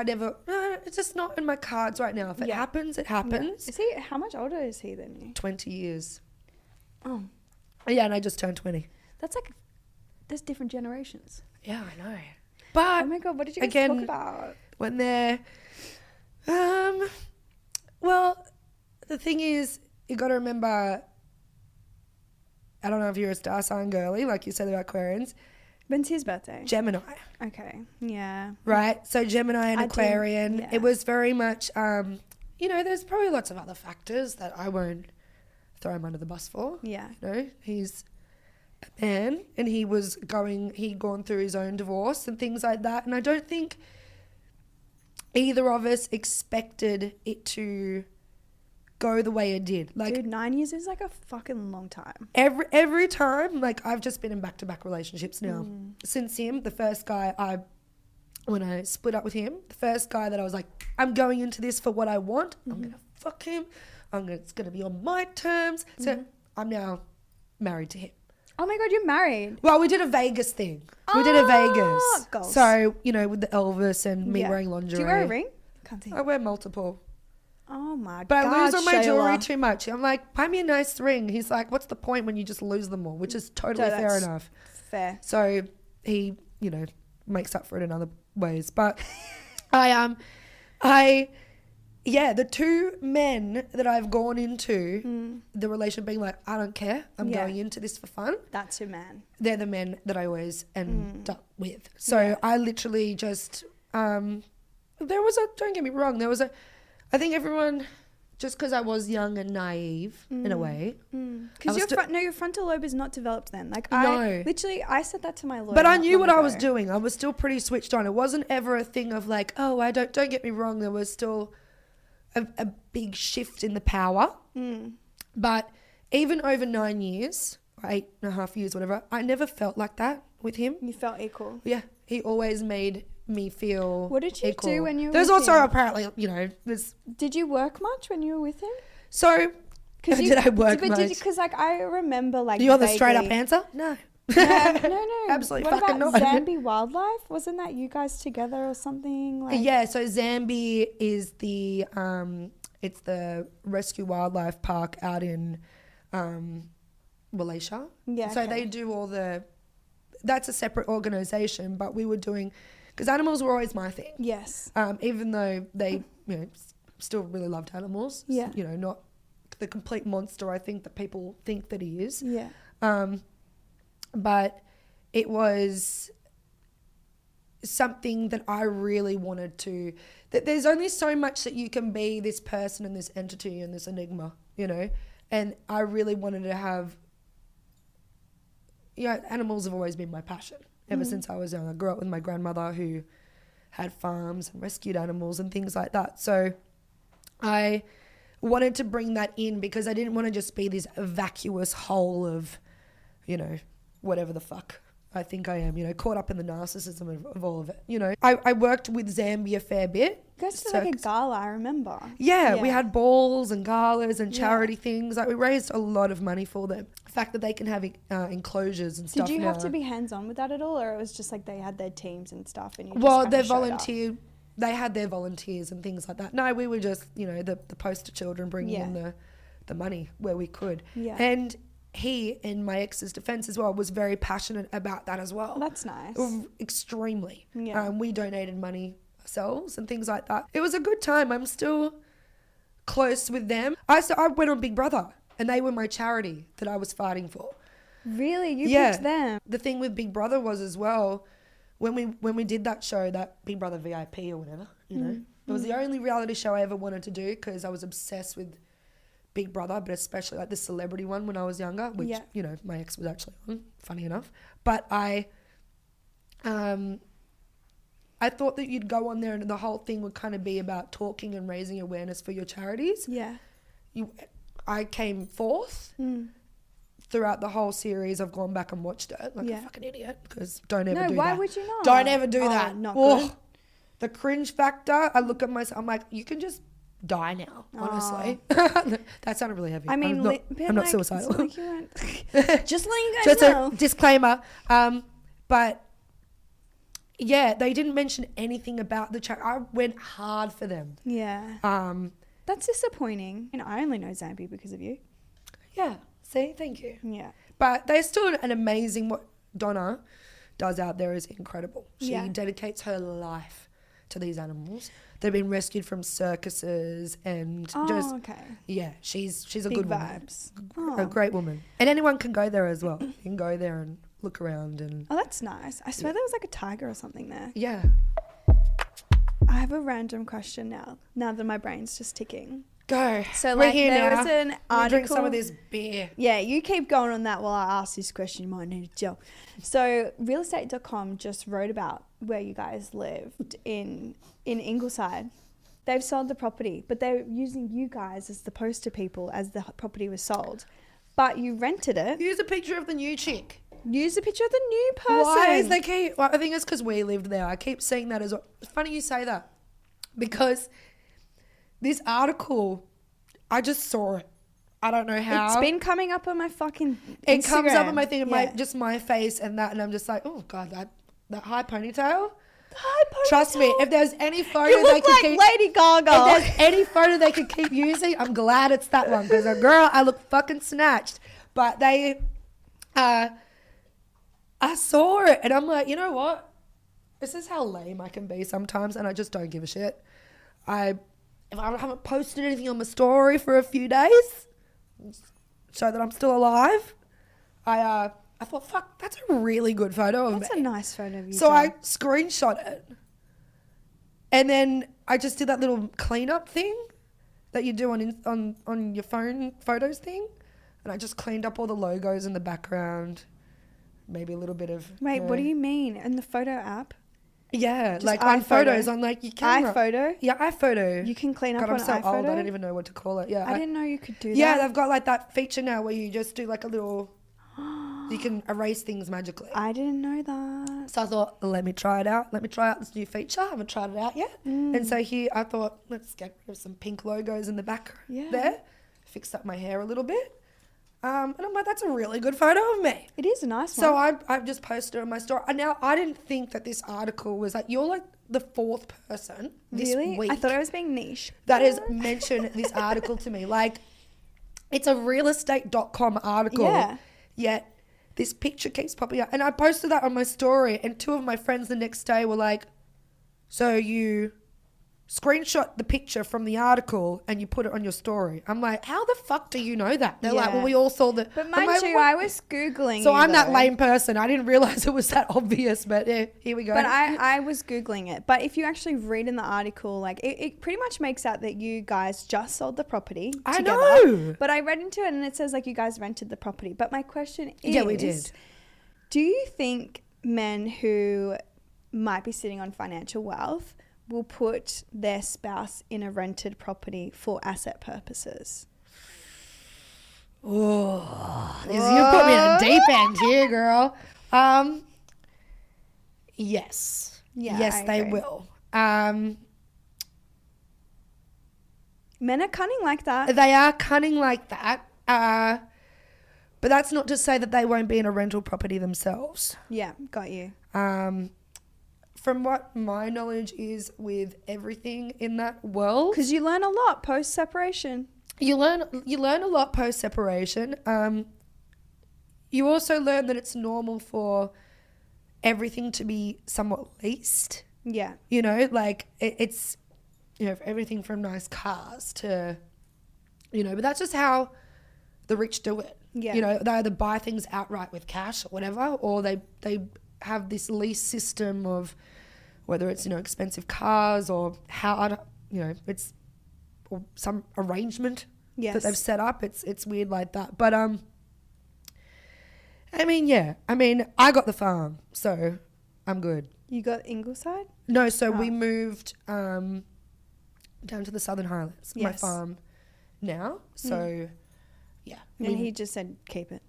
no, it's just not in my cards right now. If it Yeah. happens, it Yeah. happens. Is he? How much older is he than you? 20 years. Oh, Yeah, and I just turned 20. that's like there's different generations. Yeah, I know. But Oh my God, what did you guys again, talk about? when they're well, the thing is, you got to remember, I don't know if you're a star sign girly like you said about Aquarians. When's his birthday? Gemini, Okay, yeah. right? So Gemini and I do, Aquarian, yeah. it was very much there's probably lots of other factors that I won't throw him under the bus for. Yeah. He's a man, and he'd gone through his own divorce and things like that, and I don't think either of us expected it to go the way it did. Like, Dude, 9 years is like a fucking long time. every time, like, I've just been in back-to-back relationships now. Since him, the first guy when I split up with him, the first guy that I was like, I'm going into this for what I want. I'm going to fuck him. It's going to be on my terms. So I'm now married to him. Oh my God, you're married. Well, we did a Vegas thing. We did a Vegas. Goals. So, with the Elvis and me Yeah. wearing lingerie. Do you wear a ring? Can't see. I wear multiple. Oh my But God, I lose all my jewelry Shayla. too much. I'm like, buy me a nice ring. He's like, what's the point when you just lose them all? Which is totally So fair that's enough. Fair. So he, makes up for it in other ways. But the two men that I've gone into the relationship being like, I don't care, I'm going into this for fun. That's your man. They're the men that I always end up with. So I literally just, don't get me wrong, I think everyone, just because I was young and naive in a way. Because your frontal lobe is not developed then. Like No. I said that to my lawyer. But I not knew long what I ago. was doing. I was still pretty switched on. It wasn't ever a thing of like, oh, don't get me wrong. There was still a big shift in the power. But even over 9 years, or 8.5 years, whatever, I never felt like that with him. You felt equal. Yeah. He always made me feel What did you equal. do when you were There's with also him? apparently, there's... Did you work much when you were with him? So, did I work much? Because I remember like. You want the straight up vaguely- answer? No. No. Absolutely what fucking about not. Zambi Wildlife? Wasn't that you guys together or something? Like, Yeah, so Zambi is the it's the rescue wildlife park out in Malaysia. Yeah, So okay. they do that's a separate organisation, but we were doing, because animals were always my thing. Yes. Even though they, still really loved animals. Yeah. Not the complete monster I think that people think that he is. Yeah. But it was something that I really wanted to, that there's only so much that you can be this person and this entity and this enigma, and I really wanted to have, animals have always been my passion ever since I was young. I grew up with my grandmother who had farms and rescued animals and things like that. So I wanted to bring that in because I didn't want to just be this vacuous hole of, whatever the fuck I think I am, caught up in the narcissism of all of it. I worked with Zambi a fair bit. You guys did like a gala, I remember. Yeah, we had balls and galas and charity things. Like we raised a lot of money for them. The fact that they can have enclosures and stuff. Did you now. have to be hands-on with that at all, or it was just like they had their teams and stuff and you just Well, kinda they showed up? volunteered. They had their volunteers and things like that. No, we were just, the poster children bringing in the money where we could. Yeah. And he, in my ex's defense as well, was very passionate about that as well. Oh, that's nice. Extremely. Yeah. We donated money ourselves and things like that. It was a good time. I'm still close with them. I went on Big Brother and they were my charity that I was fighting for. Really? You Yeah. picked them? The thing with Big Brother was as well, when we did that show, that Big Brother VIP or whatever, it was the only reality show I ever wanted to do because I was obsessed with Big Brother, but especially like the celebrity one when I was younger, which, my ex was actually on, funny enough. But I thought that you'd go on there and the whole thing would kind of be about talking and raising awareness for your charities. Yeah. I came fourth. Throughout the whole series. I've gone back and watched it like a fucking idiot because don't ever do that. No, why would you not? Don't ever do Oh, that. not good. The cringe factor. I look at myself, I'm like, you can just die now, honestly. That sounded really heavy. I mean, I'm not suicidal. Like you weren't just letting you guys Just know. a disclaimer. But yeah, they didn't mention anything about the charity. I went hard for them. Yeah. That's disappointing. And I only know Zambi because of you. Yeah. See, thank you. Yeah. But they're still an amazing, what Donna does out there is incredible. She dedicates her life to these animals. They've been rescued from circuses and she's a Big good vibes. woman. A great woman. And anyone can go there as well. You can go there and look around and Oh, that's nice. I swear there was like a tiger or something there. yeah. I have a random question now that my brain's just ticking. Go. So We're like here there now. was an I'm gonna article. drink some of this beer. Yeah, you keep going on that while I ask this question. You might need a gel. So realestate.com just wrote about where you guys lived in Ingleside. They've sold the property, but they're using you guys as the poster people as the property was sold. But you rented it. Use a picture of the new chick. Use a picture of the new person. Why is they keep? Well, I think it's because we lived there. I keep seeing that as well. It's funny you say that because this article, I just saw it. I don't know how. It's been coming up on my fucking It comes up on my Instagram. thing, Yeah. just my face and that, and I'm just like, oh god, that high ponytail. Hi, Trust me, ponytail. if there's any photo You they look could like keep, Lady Gaga. if there's any photo they could keep using, I'm glad it's that one because, girl, I look fucking snatched. But they, I saw it and I'm like, you know what? this is how lame I can be sometimes, and I just don't give a shit. If I haven't posted anything on my story for a few days, show that I'm still alive, I thought, fuck, that's a really good photo of me. That's a nice photo of you. So I screenshot it. And then I just did that little cleanup thing that you do on your phone photos thing. And I just cleaned up all the logos in the background. Maybe a little bit of... Wait, what do you mean? In the photo app? Yeah, Just like on iPhoto? photos, on like your camera. iPhoto? Yeah, iPhoto. You can clean up God, on I'm so iPhoto? old, I don't even know what to call it. Yeah, I didn't know you could do that. Yeah, they've got like that feature now where you just do like a little... you can erase things magically. I didn't know that. So I thought, let me try it out. Let me try out this new feature. I haven't tried it out yet. And so here I thought, let's get rid of some pink logos in the back there. Fixed up my hair a little bit. And I'm like, that's a really good photo of me. It is a nice So one. I've just posted it on my story. And now I didn't think that this article was like, you're like the fourth person this Really? week I thought I was being niche. that has mentioned this article to me. Like, it's a realestate.com article. Yeah. Yet this picture keeps popping up. And I posted that on my story, and two of my friends the next day were like, so you screenshot the picture from the article and you put it on your story. I'm like, how the fuck do you know that? They're like, Yeah. well, we all saw the... But I'm mind like, you, what? I was Googling So you, I'm that though. lame person. I didn't realize it was that obvious, but yeah, here we go. But I was Googling it. But if you actually read in the article, like it pretty much makes out that you guys just sold the property I together. know. But I read into it and it says like you guys rented the property. But my question is... Yeah, we did. Do you think men who might be sitting on financial wealth will put their spouse in a rented property for asset purposes? Oh, you put me in a deep end here, girl. Yes. Yeah, Yes, I they agree. will. Men are cunning like that. They are cunning like that. But that's not to say that they won't be in a rental property themselves. Yeah, got you. From what my knowledge is with everything in that world, Because you learn a lot post-separation. you learn a lot post separation. You also learn that it's normal for everything to be somewhat leased. Yeah. You know, like it's, you know, everything from nice cars to, you know, but that's just how the rich do it. Yeah. You know, they either buy things outright with cash or whatever, or they have this lease system of whether it's, you know, expensive cars or you know, it's or some arrangement Yes. that they've set up. It's weird like that. But I mean, yeah. I mean, I got the farm, so I'm good. You got Ingleside? No, so we Oh. moved down to the Southern Highlands, my Yes. farm now. So, yeah. I And mean, he just said, keep it.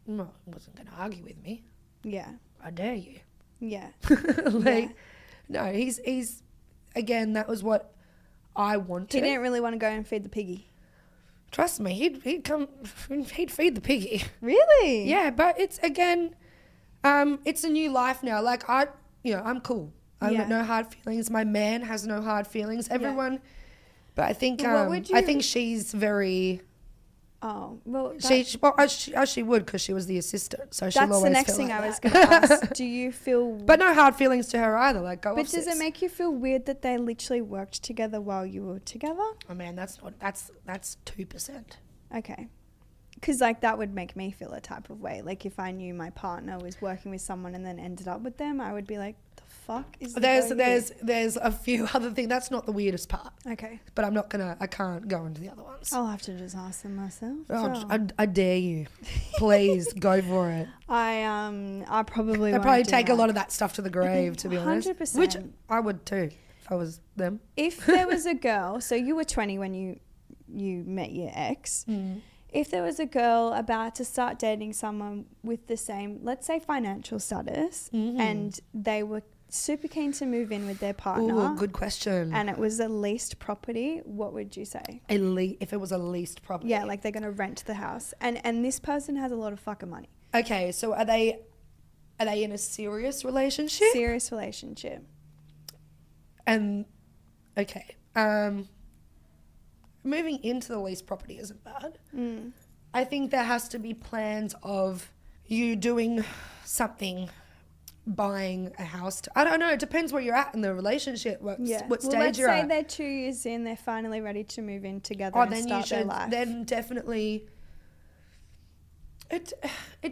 well, he wasn't going to argue with me. Yeah. I dare you. Yeah. Like, Yeah. no, he's again, that was what I wanted. He didn't really want to go and feed the piggy. Trust me, he'd come, he'd feed the piggy. Really? Yeah, but it's again, it's a new life now. Like I'm cool. I've got Yeah. no hard feelings. My man has no hard feelings. Everyone, but I think What would I you- think she's very. Oh, well, As she would, because she was the assistant, so she'll that's always the next feel thing like I was that. going to ask. Do you feel... But no hard feelings to her either. Like, go But off, does it sis. make you feel weird that they literally worked together while you were together? Oh man, that's 2%. Okay. Because, like, that would make me feel a type of way. Like, if I knew my partner was working with someone and then ended up with them, I would be like, the fuck is the go here? There's a few other things. That's not the weirdest part. Okay. But I can't go into the other ones. I'll have to just ask them myself. Oh, Sure. I dare you. Please go for it. I probably They won't probably do take a that. lot of that stuff to the grave, to be honest. 100%. Which I would too, if I was them. If there was a girl, so you were 20 when you met your ex. If there was a girl about to start dating someone with the same, let's say, financial status, and they were super keen to move in with their partner, Ooh, good question. and it was a leased property, what would you say? If it was a leased property. Yeah, like they're going to rent the house, and this person has a lot of fucking money. Okay, so are they in a serious relationship? Serious relationship. And okay, moving into the leased property isn't bad. I think there has to be plans of you doing something buying a house. I don't know. It depends where you're at in the relationship. What Well, stage let's you're say at. they're 2 years in, they're finally ready to move in together Oh, and then you start their should. life. Then definitely. It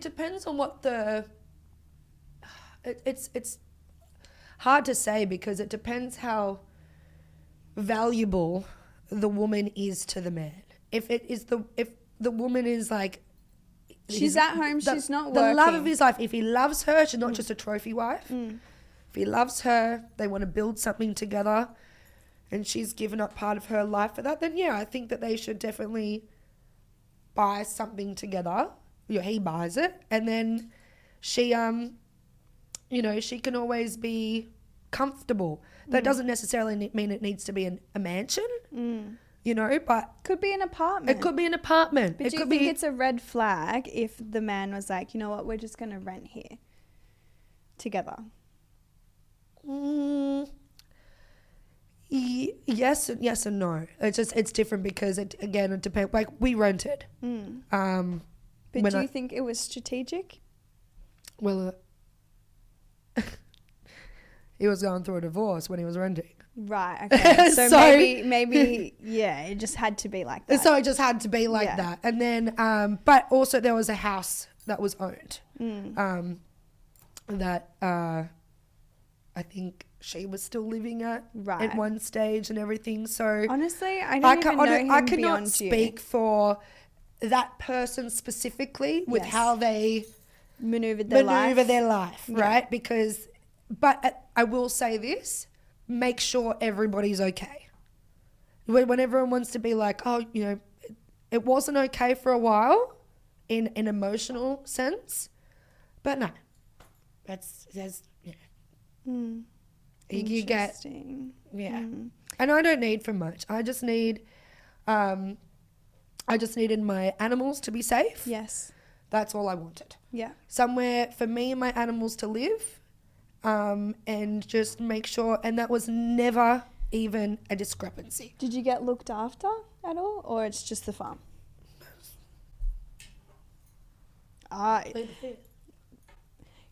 depends on what the. It's hard to say because it depends how valuable the woman is to the man. If the woman is like. She's at home, she's not working. The love of his life. If he loves her, she's not just a trophy wife. If he loves her, they want to build something together, and she's given up part of her life for that, then yeah, I think that they should definitely buy something together. He buys it, and then she, she can always be comfortable. That doesn't necessarily mean it needs to be a mansion, but Could be an apartment. it could be an apartment. But It do you could think be. it's a red flag if the man was like, you know what, we're just going to rent here together? Yes and no. It's different because it depends. Like we rented. But When do I- you think it was strategic? Well, he was going through a divorce when he was renting. Right, okay. So, So- maybe, yeah, it just had to be like that. So it just had to be like Yeah. that. And then, but also there was a house that was owned. That I think she was still living at Right. one stage and everything. So Honestly, I don't even know him I cannot beyond speak you. for that person specifically with Yes. how they Maneuvered their maneuver life. their life, right? Because, but I will say this: make sure everybody's okay. When everyone wants to be like, oh, it wasn't okay for a while, in an emotional sense, but no, you get. Interesting. Yeah. And I don't need for much. I just need I just needed my animals to be safe. Yes. That's all I wanted. Yeah. Somewhere for me and my animals to live. And just make sure, and that was never even a discrepancy. Did you get looked after at all, or it's just the farm?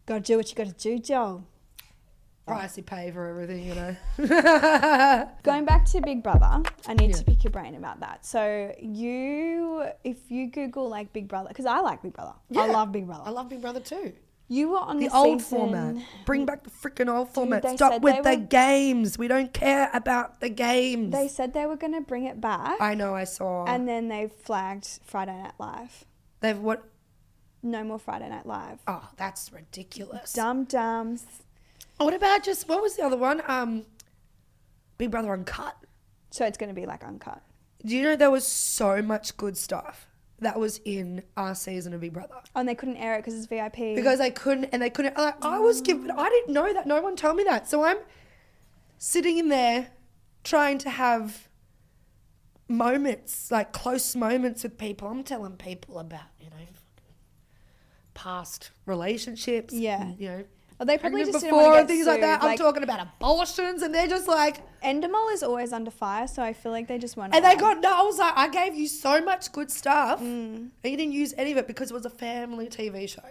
Gotta do what you gotta do, Joe. Price you pay for everything, Going back to Big Brother, I need to pick your brain about that. So if you Google like Big Brother, because I like Big Brother. I love Big Brother. I love Big Brother too. You were on The the old season, format. Bring back the freaking old format. they Stop said with they the were- games. We don't care about the games. They said they were going to bring it back, I know, I saw. and then they flagged Friday Night Live. They've what? No more Friday Night Live. Oh, that's ridiculous. Dum-dums. What about what was the other one? Big Brother Uncut. So it's going to be like uncut. Do you know there was so much good stuff that was in our season of Big Brother? Oh, and they couldn't air it because it's VIP. Because they couldn't. Like, I was given. I didn't know that. No one told me that. So I'm sitting in there trying to have moments, like close moments with people. I'm telling people about past relationships. Yeah. and, Well, they probably pregnant just didn't before want to and get things sued. like that. I'm talking about abortions, and they're just like. Endemol is always under fire, so I feel like they just won't. And they allow. got, no, I was like, I gave you so much good stuff. And you didn't use any of it because it was a family TV show.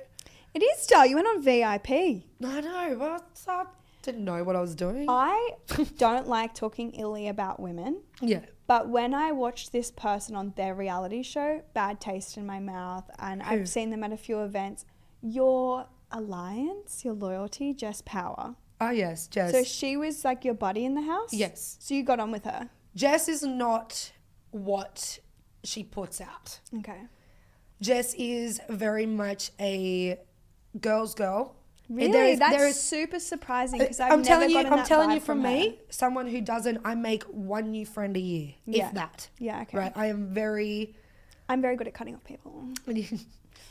It is still. You went on VIP. No, no, well, I didn't know what I was doing. I don't like talking illy about women, Yeah. but when I watched this person on their reality show, bad taste in my mouth, and Who? I've seen them at a few events, your alliance, your loyalty, Jess Power. Oh, yes, Jess. So she was like your buddy in the house? Yes. So you got on with her? Jess is not what she puts out. Okay. Jess is very much a girl's girl. Really? There That's is- super surprising because I've I'm never telling you, gotten I'm that telling vibe you from her. me, someone who doesn't, I make one new friend a year, Yeah. if that. Yeah, okay. Right? I am very... I'm very good at cutting off people.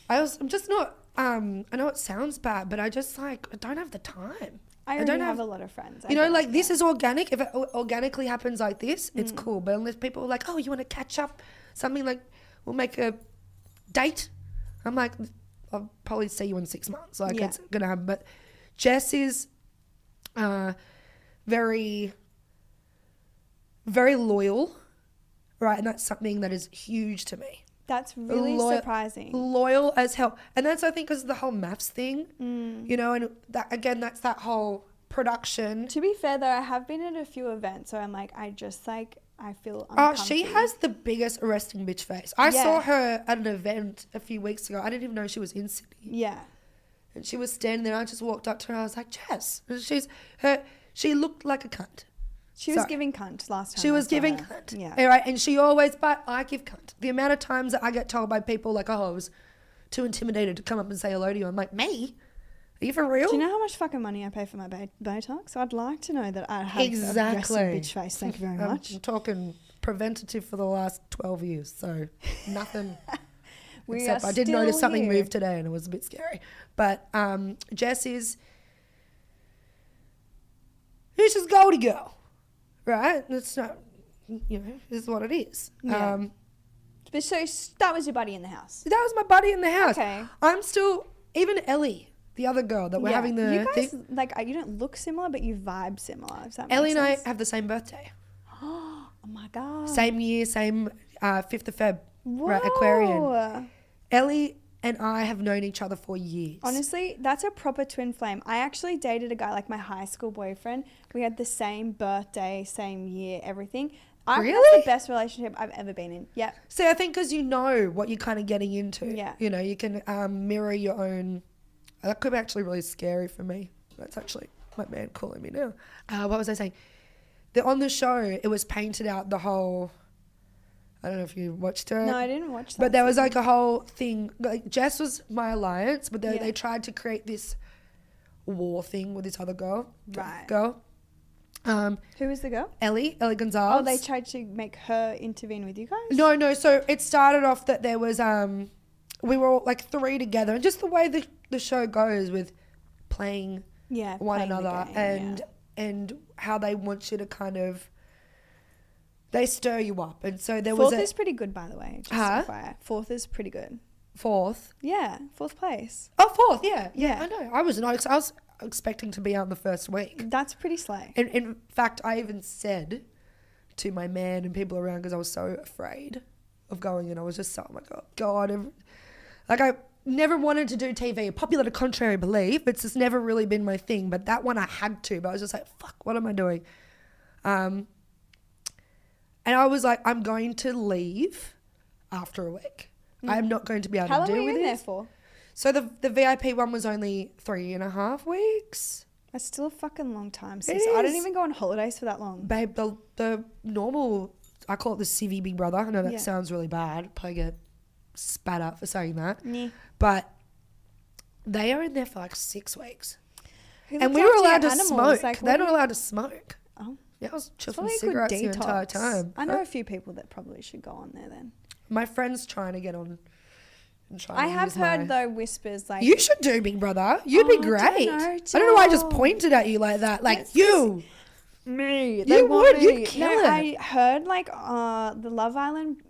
I'm just not. I know it sounds bad, but I just I don't have the time. I don't already have a lot of friends. This is organic. If it organically happens like this, it's cool. But unless people are like, oh, you want to catch up, something like, we'll make a date. I'm like, I'll probably see you in 6 months. Like Yeah. it's gonna happen. But Jess is, very, very loyal, right? And that's something that is huge to me. That's really surprising. Loyal as hell. And that's, I think, because of the whole maths thing, Mm. you know, and that, again, that's that whole production. To be fair, though, I have been at a few events, so I'm like, I feel Oh, uncomfy. she has the biggest resting bitch face. I saw her at an event a few weeks ago. I didn't even know she was in Sydney. Yeah. And she was standing there. I just walked up to her. I was like, Jess. And she looked like a cunt. She was Sorry. giving cunt last time. She I was saw giving her. cunt. Yeah. All right. And she always, but I give cunt. The amount of times that I get told by people like, oh, I was too intimidated to come up and say hello to you. I'm like, me? Are you for real? Do you know how much fucking money I pay for my Botox? I'd like to know that I have Exactly. a resting bitch face. Thank you very much. I'm talking preventative for the last 12 years. So nothing. Except I did notice something moved today and it was a bit scary. But Jess is, she's just Goldie girl, right? It's not, you know, it's what it is. Yeah. But so that was your buddy in the house. That was my buddy in the house. Okay. I'm still, even Ellie, the other girl that we're having the you guys, thing. like, you don't look similar, but you vibe similar. If that Ellie makes and I sense. have the same birthday. Oh my God. Same year, same 5th of Feb, right, Whoa. Aquarian. Ellie and I have known each other for years. Honestly, that's a proper twin flame. I actually dated a guy, like my high school boyfriend. We had the same birthday, same year, everything. I think Really? that's the best relationship I've ever been in. Yep. See, I think because you know what you're kind of getting into. Yeah. You know, you can mirror your own. That could be actually really scary for me. That's actually my man calling me now. What was I saying? On the show, it was painted out the whole. I don't know if you watched it. No, I didn't watch that. But there was like a whole thing. Like Jess was my alliance, but Yeah. they tried to create this war thing with this other girl. Right. Girl. Who was the girl? Ellie Gonzalez. Oh, they tried to make her intervene with you guys? No. So it started off that there was we were all like 3 together, and just the way the show goes with playing Yeah. one playing the another game, and how they want you to kind of they stir you up, and so there Fourth was is pretty good, by the way. Just Huh? FYI. Fourth is pretty good. fourth. Yeah, fourth place. Oh, fourth, yeah. Yeah. I know. I was expecting to be out in the first week. That's pretty slay. And in fact, I even said to my man and people around, because I was so afraid of going in, I was just so, oh my God. Like, I never wanted to do TV. Popular to contrary belief. It's just never really been my thing. But that one I had to. But I was just like, fuck, what am I doing? And I was like, I'm going to leave after a week. I'm not going to be able How long to were deal you with in there this. for? So the VIP one was only 3.5 weeks. That's still a fucking long time, It sis. I don't is. even go on holidays for that long. Babe, the normal, I call it the civvy Big Brother. I know that Yeah. sounds really bad. Probably get spat up for saying that. Yeah. But they are in there for like 6 weeks. Who And looked we were after your allowed to animals? smoke. Like, They're what not do you- allowed to smoke. Oh, Yeah, I was it's chuffing probably a good cigarettes the entire detox. time. I know a few people that probably should go on there then. My friend's trying to get on and try I to have use heard my- though whispers like You should do Big Brother. You'd be Oh, I don't great. know, I don't know why I just Jill. pointed at you like that. Like, It's you. me. You They want would, you'd me. kill No, it. I heard like the Love Island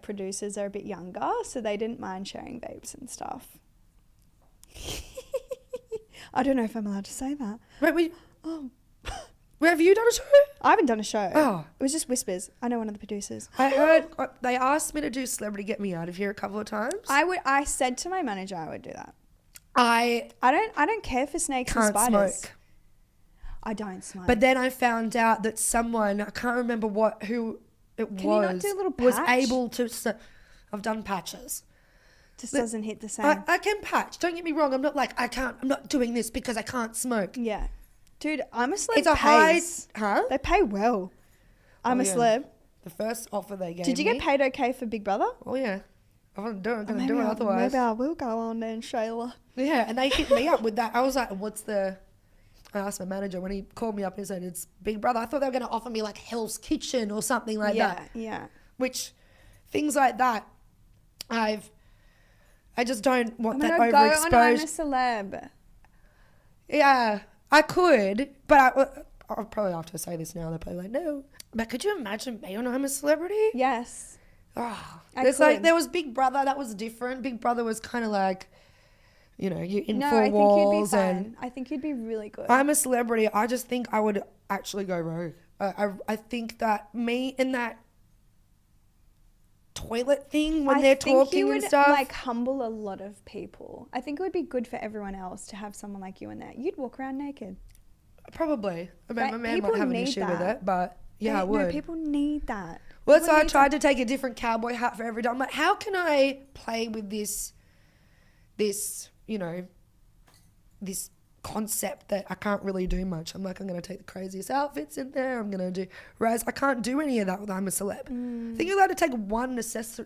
producers are a bit younger, so they didn't mind sharing vapes and stuff. I don't know if I'm allowed to say that. Wait, Oh, have you done a show? I haven't done a show. Oh. It was just whispers. I know one of the producers. I heard they asked me to do Celebrity Get Me Out of Here a couple of times. I said to my manager I would do that. I I don't care for snakes and can't spiders. smoke. I don't smoke. But then I found out that someone, I can't remember who it Can you was, not do a little was patch? able to. I've done patches. just but doesn't hit the same. I can patch. Don't get me wrong. I'm not like I'm not doing this because I can't smoke. Yeah. Dude, I'm a celeb. It's a high, pays. huh? They pay well. I'm Oh, a yeah. celeb. The first offer they gave Did you me. get paid okay for Big Brother? Oh yeah. I'm gonna do it. I'm Oh, gonna do it otherwise. Maybe I will go on then, Shayla. Yeah, and they hit me up with that. I was like, what's the... I asked my manager when he called me up and said, it's Big Brother. I thought they were going to offer me like Hell's Kitchen or something like that. Yeah. Which, things like that, I just don't want I'm that going to go on I'm a overexposed. celeb. Yeah, I could, but I'll probably have to say this now. They're probably like, no. But could you imagine me when I'm a celebrity? Yes. Oh, I there's like, could. there was Big Brother. That was different. Big Brother was kind of like, you know, you're in No, four I think you'd be walls and... fine. I think you'd be really good. I'm a celebrity. I just think I would actually go rogue. I think that me in that toilet thing when I they're think you talking would and stuff. like humble a lot of people. I think it would be good for everyone else to have someone like you in there. You'd walk around naked. Probably. I mean, Right, my man people might have an need issue with that. it, but yeah, I No, would. people need that. Well, People so I need tried to take a different cowboy hat for every day. I'm like, how can I play with this, you know, this concept that I can't really do much. I'm like, I'm going to take the craziest outfits in there. I'm going to do, whereas I can't do any of that when I'm a celeb. I think you're allowed to take one necessity.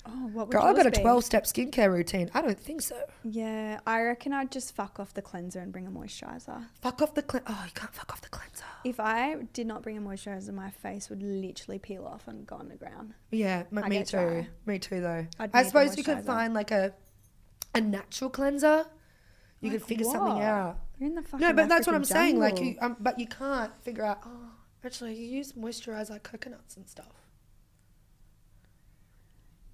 Oh, what would Girl, I've yours got a be? 12-step skincare routine. I don't think so. Yeah, I reckon I'd just fuck off the cleanser and bring a moisturiser. Fuck off the oh, you can't fuck off the cleanser. If I did not bring a moisturiser, my face would literally peel off and go on the ground. Yeah, I me get too. dry. Me too, though. I'd I need the suppose you could moisturiser. find like a natural cleanser. You Like could figure something what? out. You're in the fucking No, but that's what African I'm saying. Like jungle. you, but you can't figure out. Oh, actually, you use moisturize like coconuts and stuff.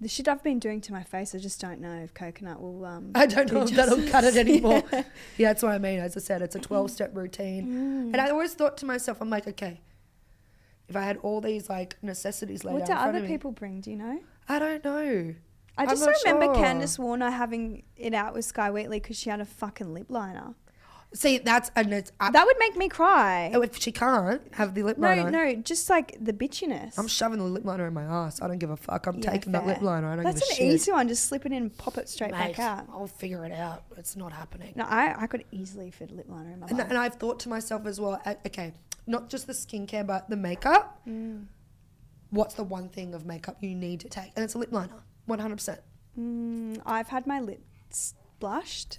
The shit I've been doing to my face, I just don't know if coconut will. I don't know if that'll justice. cut it anymore. Yeah. Yeah, that's what I mean. As I said, it's a 12-step routine, and I always thought to myself, I'm like, okay, if I had all these like necessities laid What out do in front other of me, people bring? Do you know? I don't know. I I'm just not remember sure. Candice Warner having it out with Sky Wheatley because she had a fucking lip liner. See, that's That would make me cry. if she can't have the lip No, liner. no, just like the bitchiness. I'm shoving the lip liner in my ass. I don't give a fuck. I'm Yeah, taking that lip fair. liner. I don't That's give a an shit. easy one. Just slip it in and pop it straight Mate, back out. I'll figure it out. It's not happening. No, I could easily fit a lip liner in my And, mouth. and I've thought to myself as well, okay, not just the skincare, but the makeup. What's the one thing of makeup you need to take? And it's a lip liner, 100%. I've had my lips blushed.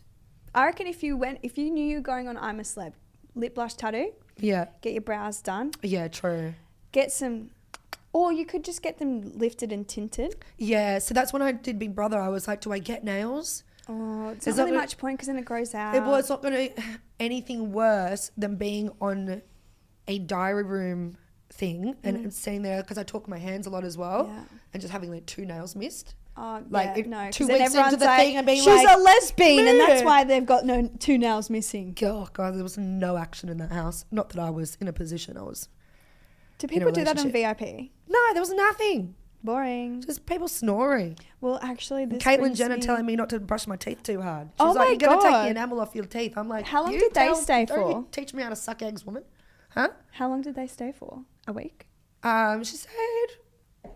I reckon if you knew you were going on I'm a Celeb, lip blush tattoo, Yeah. get your brows done, Yeah, true. get some, or you could just get them lifted and tinted. Yeah, so that's when I did Big Brother. I was like, do I get nails? Oh, it's Is not that really what- much point because then it grows out. Well, it's not going to anything worse than being on a diary room thing and sitting there because I talk my hands a lot as well Yeah. and just having like 2 nails missed. Like, if no, 2 because then weeks into everyone's the like, thing and being she's like, a lesbian, and that's "Meh." why they've got 2 nails missing. Oh God, there was no action in that house. Not that I was in a position. I was. Do in a people do that on relationship. VIP? No, there was nothing. Boring. Just people snoring. Well, actually, this Caitlyn brings Jenner me- telling me not to brush my teeth too hard. She's Oh like, my you're going to take God. the enamel off your teeth. I'm like, How long "You did they tell- stay don't you for? teach me how to suck eggs, woman. Huh? How long did they stay for? A week? She said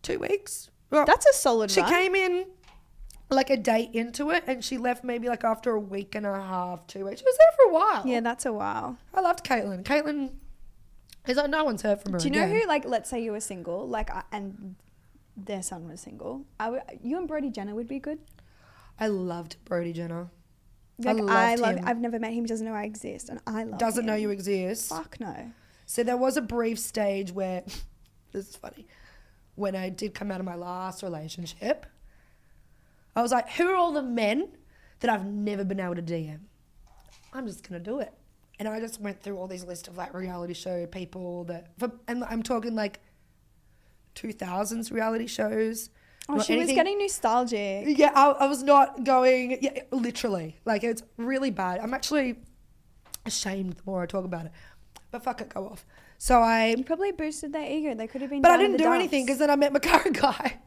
2 weeks. Well, That's a solid she run. came in like a day into it and she left maybe like after a week and a half, 2 weeks. She was there for a while. Yeah, that's a while. I loved Caitlyn. Caitlyn is like, no one's heard from her Do you know again. who, like, let's say you were single, like, and their son was single, you and Brody Jenner would be good? I loved Brody Jenner. Like, I loved him. I've never met him, he doesn't know I exist, and I love Doesn't him. know you exist. Fuck no. So there was a brief stage where, this is funny, when I did come out of my last relationship, I was like, who are all the men that I've never been able to DM? I'm just going to do it. And I just went through all these lists of like reality show people and I'm talking like 2000s reality shows. Oh, not she was anything- getting nostalgic. Yeah, I was not going, yeah, literally. Like, it's really bad. I'm actually ashamed the more I talk about it. But fuck it, go off. So You probably boosted their ego. They could have been but I down in didn't the do dumps. anything because then I met my current guy.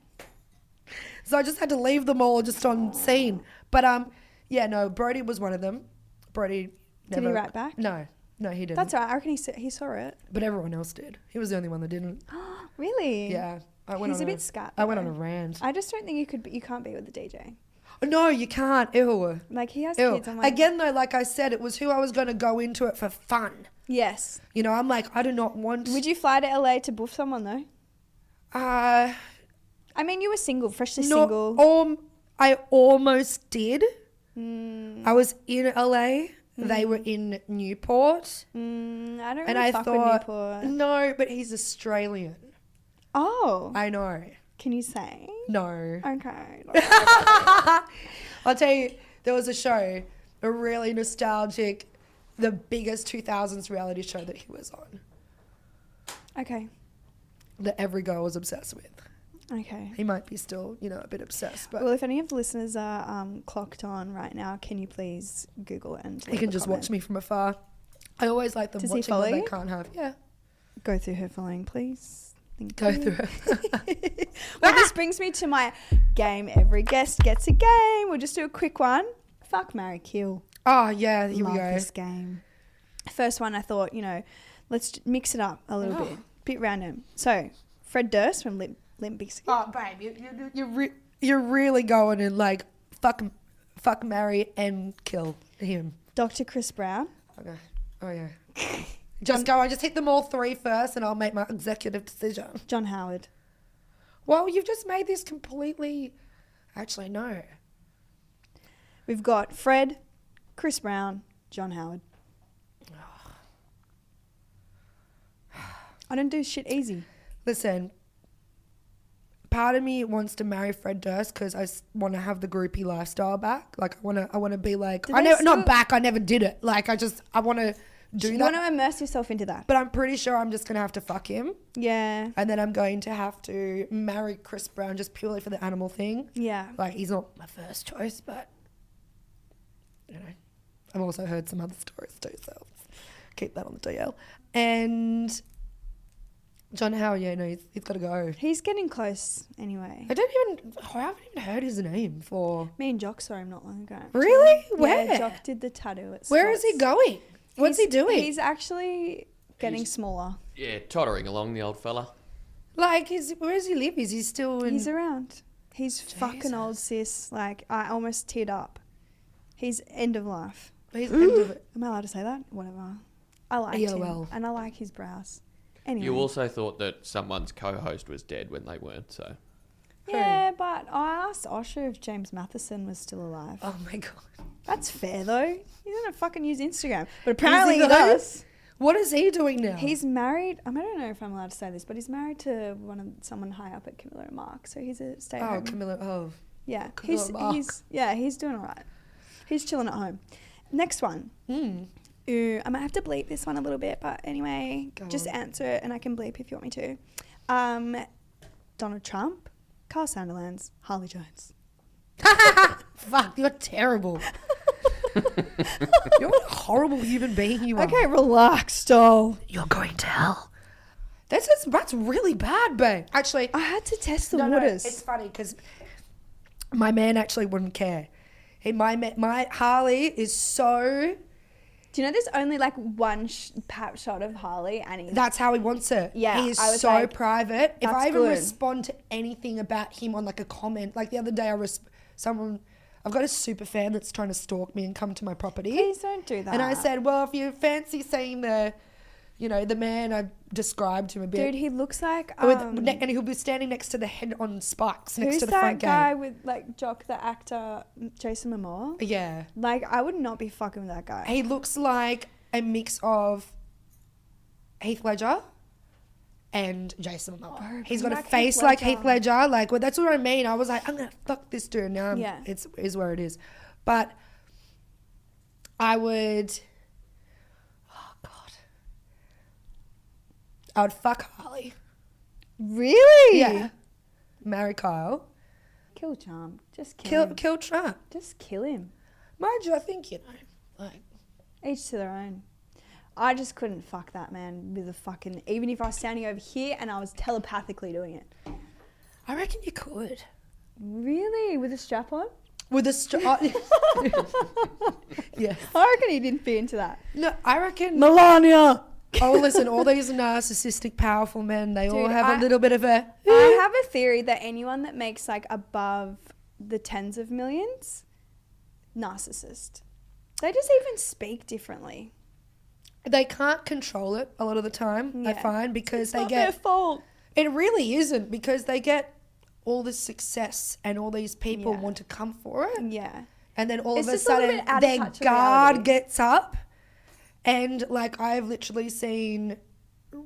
So I just had to leave them all just on scene. But yeah, no, Brody was one of them. Brody Did never. he write back? No, he didn't. That's all right. I reckon he saw it. But everyone else did. He was the only one that didn't. Really? Yeah, I went He's on a bit scat. I went on though. a rant. I just don't think you can't be with the DJ. Oh, no, you can't. Ew. Like, he has Ew. kids. I'm like, Again, though, like I said, it was who I was going to go into it for fun. yes. You know, I'm like, I do not want. Would you fly to LA to boof someone though? I mean, you were single, freshly single. I almost did. Mm, I was in LA. They were in Newport. I don't really And I fuck with thought, Newport. no, but he's Australian. Oh, I know. can you say? No. Okay. I'll tell you, there was a show, a really nostalgic, the biggest 2000s reality show that he was on, Okay. that every girl was obsessed with. Okay. He might be still, a bit obsessed, but Well, if any of the listeners are clocked on right now, can you please Google it and he leave can a just comment? watch me from afar. I always like them Does he watching what follow they you? can't have. Yeah. Go through her following, please. Thank Go you. through it. Well, this brings me to my game. Every guest gets a game. We'll just do a quick one. Fuck, marry, kill. Oh, yeah, here Love we go. this game. First one, I thought, let's mix it up a little bit random. So, Fred Durst from Limp Bizkit. Oh, babe, you're really going and like fuck, marry, and kill him. Dr. Chris Brown. Okay. Oh, yeah. Just go. I just hit them all three first and I'll make my executive decision. John Howard. Well, you've just made this completely... Actually, no. We've got Fred, Chris Brown, John Howard. I don't do shit easy. Listen, part of me wants to marry Fred Durst because I want to have the groupie lifestyle back. Like, I want to be like... Not back, I never did it. Like, I want to do You that. want to immerse yourself into that. But I'm pretty sure I'm just going to have to fuck him. Yeah. And then I'm going to have to marry Chris Brown just purely for the animal thing. Yeah. Like, he's not my first choice, but, I've also heard some other stories too, so keep that on the DL. And John Howard, he's got to go. He's getting close anyway. I haven't even heard his name for... Me and Jock saw him not long ago. Actually. Really? Where? Yeah, Jock did the tattoo at Where is he Scott's. going? What's he doing? He's actually getting smaller. Yeah, tottering along, the old fella. Like, where does he live? Is he still in... He's around. He's fucking old, sis. Like, I almost teared up. He's end of life. He's end of it. Am I allowed to say that? Whatever. I like EOL. him. And I like his brows. Anyway. You also thought that someone's co-host was dead when they weren't, so... Yeah, but I asked Osher if James Matheson was still alive. Oh, my God. That's fair, though. He doesn't fucking use Instagram. But apparently he though? does. What is he doing now? He's married. I don't know if I'm allowed to say this, but he's married to someone high up at Camilla and Mark. So he's a stay-at-home. Oh, Camilla. Oh. Yeah, Camilla he's Mark. he's doing all right. He's chilling at home. Next one. Ooh, I might have to bleep this one a little bit, but anyway, just answer it and I can bleep if you want me to. Donald Trump, Carl Sandilands, Harley Jones. Fuck, you're terrible. You're a horrible human being you are. Okay, relax, doll. You're going to hell. That's really bad, babe. Actually, I had to test the no, waters. it's funny because my man actually wouldn't care. My Harley is so... Do you know there's only like one pap shot of Harley and That's how he wants it. Yeah, He is I was so like, private. If that's I even good. respond to anything about him on like a comment, like the other day I've got a super fan that's trying to stalk me and come to my property. Please don't do that. And I said, well, if you fancy seeing the man I described him a bit. Dude, he looks like and he'll be standing next to the head on spikes next who's to the that front guy gate. with like Jock the actor, Jason Momoa? Yeah. Like I would not be fucking with that guy. He looks like a mix of Heath Ledger and Jason Momoa. Oh, He's bring got a back face Heath like Ledger. Heath Ledger. Like, well, that's what I mean. I was like, I'm going to fuck this dude. Now Yeah. it is where it is. But I would... Oh, God. I would fuck Harley. Really? Yeah. Marry Kyle. Kill Trump. Just kill him. Kill Trump. Just kill him. Mind you, I think, like... Each to their own. I just couldn't fuck that man with a fucking... Even if I was standing over here and I was telepathically doing it. I reckon you could. Really? With a strap on? With a yeah. I reckon he didn't fit into that. No, I reckon... Melania! Oh, listen, all these narcissistic, powerful men, they all Dude, have a little bit of a... I have a theory that anyone that makes like above the tens of millions, narcissist. They just even speak differently. They can't control it a lot of the time, I Yeah. find, because It's they not their get... fault. It really isn't, because they get all this success and all these people Yeah. want to come for it. Yeah. And then all It's of a just a little sudden, bit out of their touch with guard reality. gets up. And, like, I've literally seen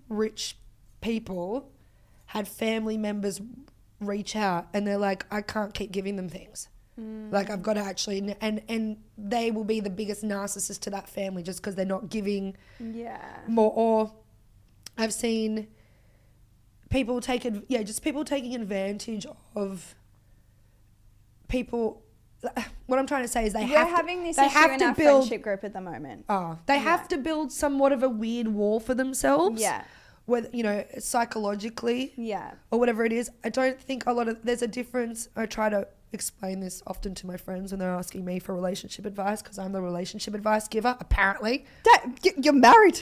rich people had family members reach out and they're like, I can't keep giving them things. Like, I've got to actually... And they will be the biggest narcissist to that family just because they're not giving Yeah. more. Or I've seen people taking advantage of people... What I'm trying to say is We're having this issue in our friendship group at the moment. They have to build somewhat of a weird wall for themselves. Yeah. whether, you know, psychologically Yeah. or whatever it is, I don't think there's a difference. I try to explain this often to my friends when they're asking me for relationship advice, because I'm the relationship advice giver, apparently. You're married.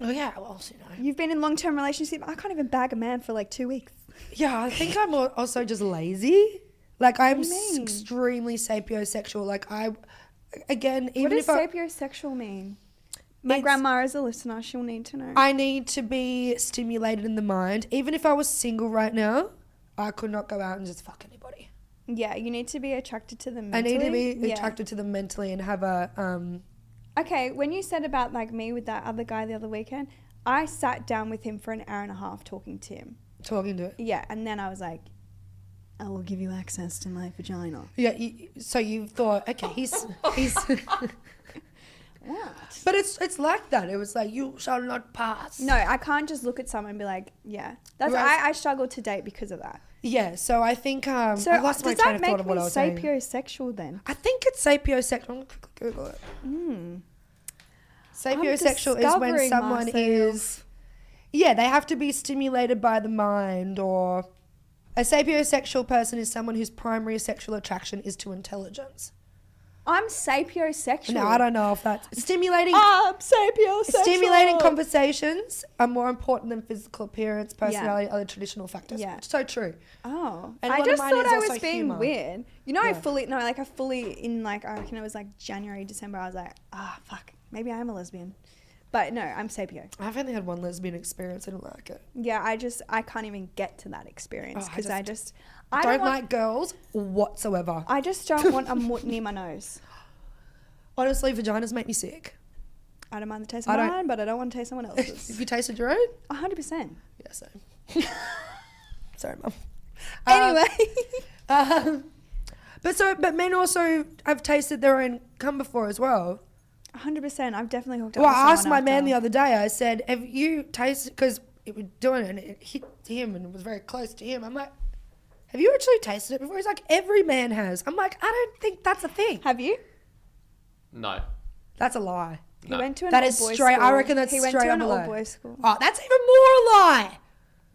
Oh, yeah, well, you know. You've been in long-term relationship. I can't even bag a man for like 2 weeks. Yeah, I think I'm also just lazy. Like, I'm What do you mean? extremely sapiosexual. Like, again, even What does if I... sapiosexual mean? My It's- grandma is a listener. She'll need to know. I need to be stimulated in the mind. Even if I was single right now, I could not go out and just fuck anybody. Yeah, you need to be attracted to them I mentally. need to be Yeah. attracted to them mentally and have a... Okay, when you said about like me with that other guy the other weekend, I sat down with him for an hour and a half talking to him. talking to it. Yeah, and then I was like, I will give you access to my vagina. Yeah, so you thought, okay, he's... What? But it's like that. It was like, you shall not pass. No, I can't just look at someone and be like, yeah. That's Whereas- I struggle to date because of that. Yeah, so I think So I lost my does train that of make thought of what me I was saying. sapiosexual then? I think it's sapiosexual. I'm gonna quickly Google it. Sapiosexual is when discovering someone myself. is... Yeah, they have to be stimulated by the mind, or... A sapiosexual person is someone whose primary sexual attraction is to intelligence. I'm sapiosexual. Now, I don't know if that's... Stimulating sapiosexual. conversations are more important than physical appearance, personality, other traditional factors. Yeah. It's so true. Oh, And a I lot of just mine thought is I was also being humour. weird. You know, Yeah. I fully in like, I reckon it was like January, December, I was like, fuck, maybe I am a lesbian. But no, I'm sapio. I've only had one lesbian experience. I don't like it. Yeah, I can't even get to that experience Oh, I because I just- don't don't want, like girls whatsoever. I just don't want a mutt near my nose. Honestly, vaginas make me sick. I don't mind the taste I of don't- mine, but I don't want to taste someone Have else's. you tasted your own? 100%. Yeah, same. Sorry, Mum. Anyway. But men also have tasted their own cum before as well. 100%. I've definitely hooked up Well, with I asked someone my man after. the other day, I said, have you tasted, because it was doing it and it hit him and it was very close to him. I'm like, have you actually tasted it before? He's like, every man has. I'm like, I don't think that's a thing. Have you? No. That's a lie. He No. went to an That all is boys straight, school. I reckon that's He went straight to up an a all lie. boys school. Oh, that's even more a lie.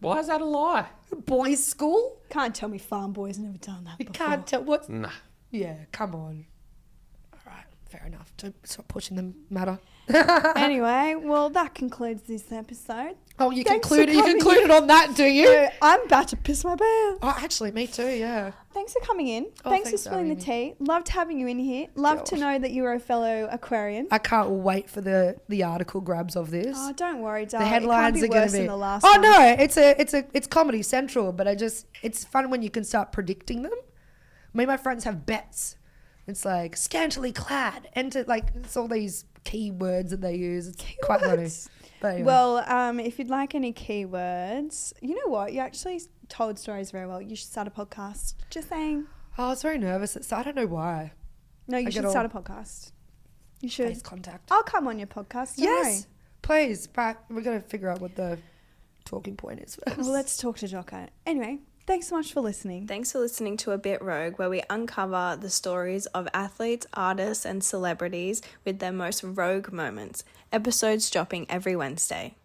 Why is that a lie? Boys' school? Can't tell me farm boys never done that You before. can't tell what. Nah. Yeah, come on. All right, fair enough. Don't stop pushing the matter. Anyway, well, that concludes this episode. Oh, you Thanks for concluded. You coming concluded on that, do you? So I'm about to piss my pants. Oh, actually, me too. Yeah. Thanks for coming in. Oh, thanks for thanks for spilling the tea. Loved having you in here. Loved to God. know that you were a fellow Aquarian. I can't wait for the article grabs of this. Oh, don't worry, The darling. headlines it are can't be going worse to be. than the last Oh one. no, it's Comedy Central, but it's fun when you can start predicting them. Me and my friends have bets. It's like scantily clad, it's all these keywords that they use. It's quite funny. But anyway. Well, if you'd like any keywords, you know what? You actually told stories very well. You should start a podcast. Just saying. I was very nervous. I don't know why. No, you I should get start a podcast. You should. Face contact. I'll come on your podcast. Don't worry. Yes, please. But we're gonna figure out what the talking point is first. Well, let's talk to Jocko. Anyway, thanks so much for listening. Thanks for listening to A Bit Rogue, where we uncover the stories of athletes, artists, and celebrities with their most rogue moments. Episodes dropping every Wednesday.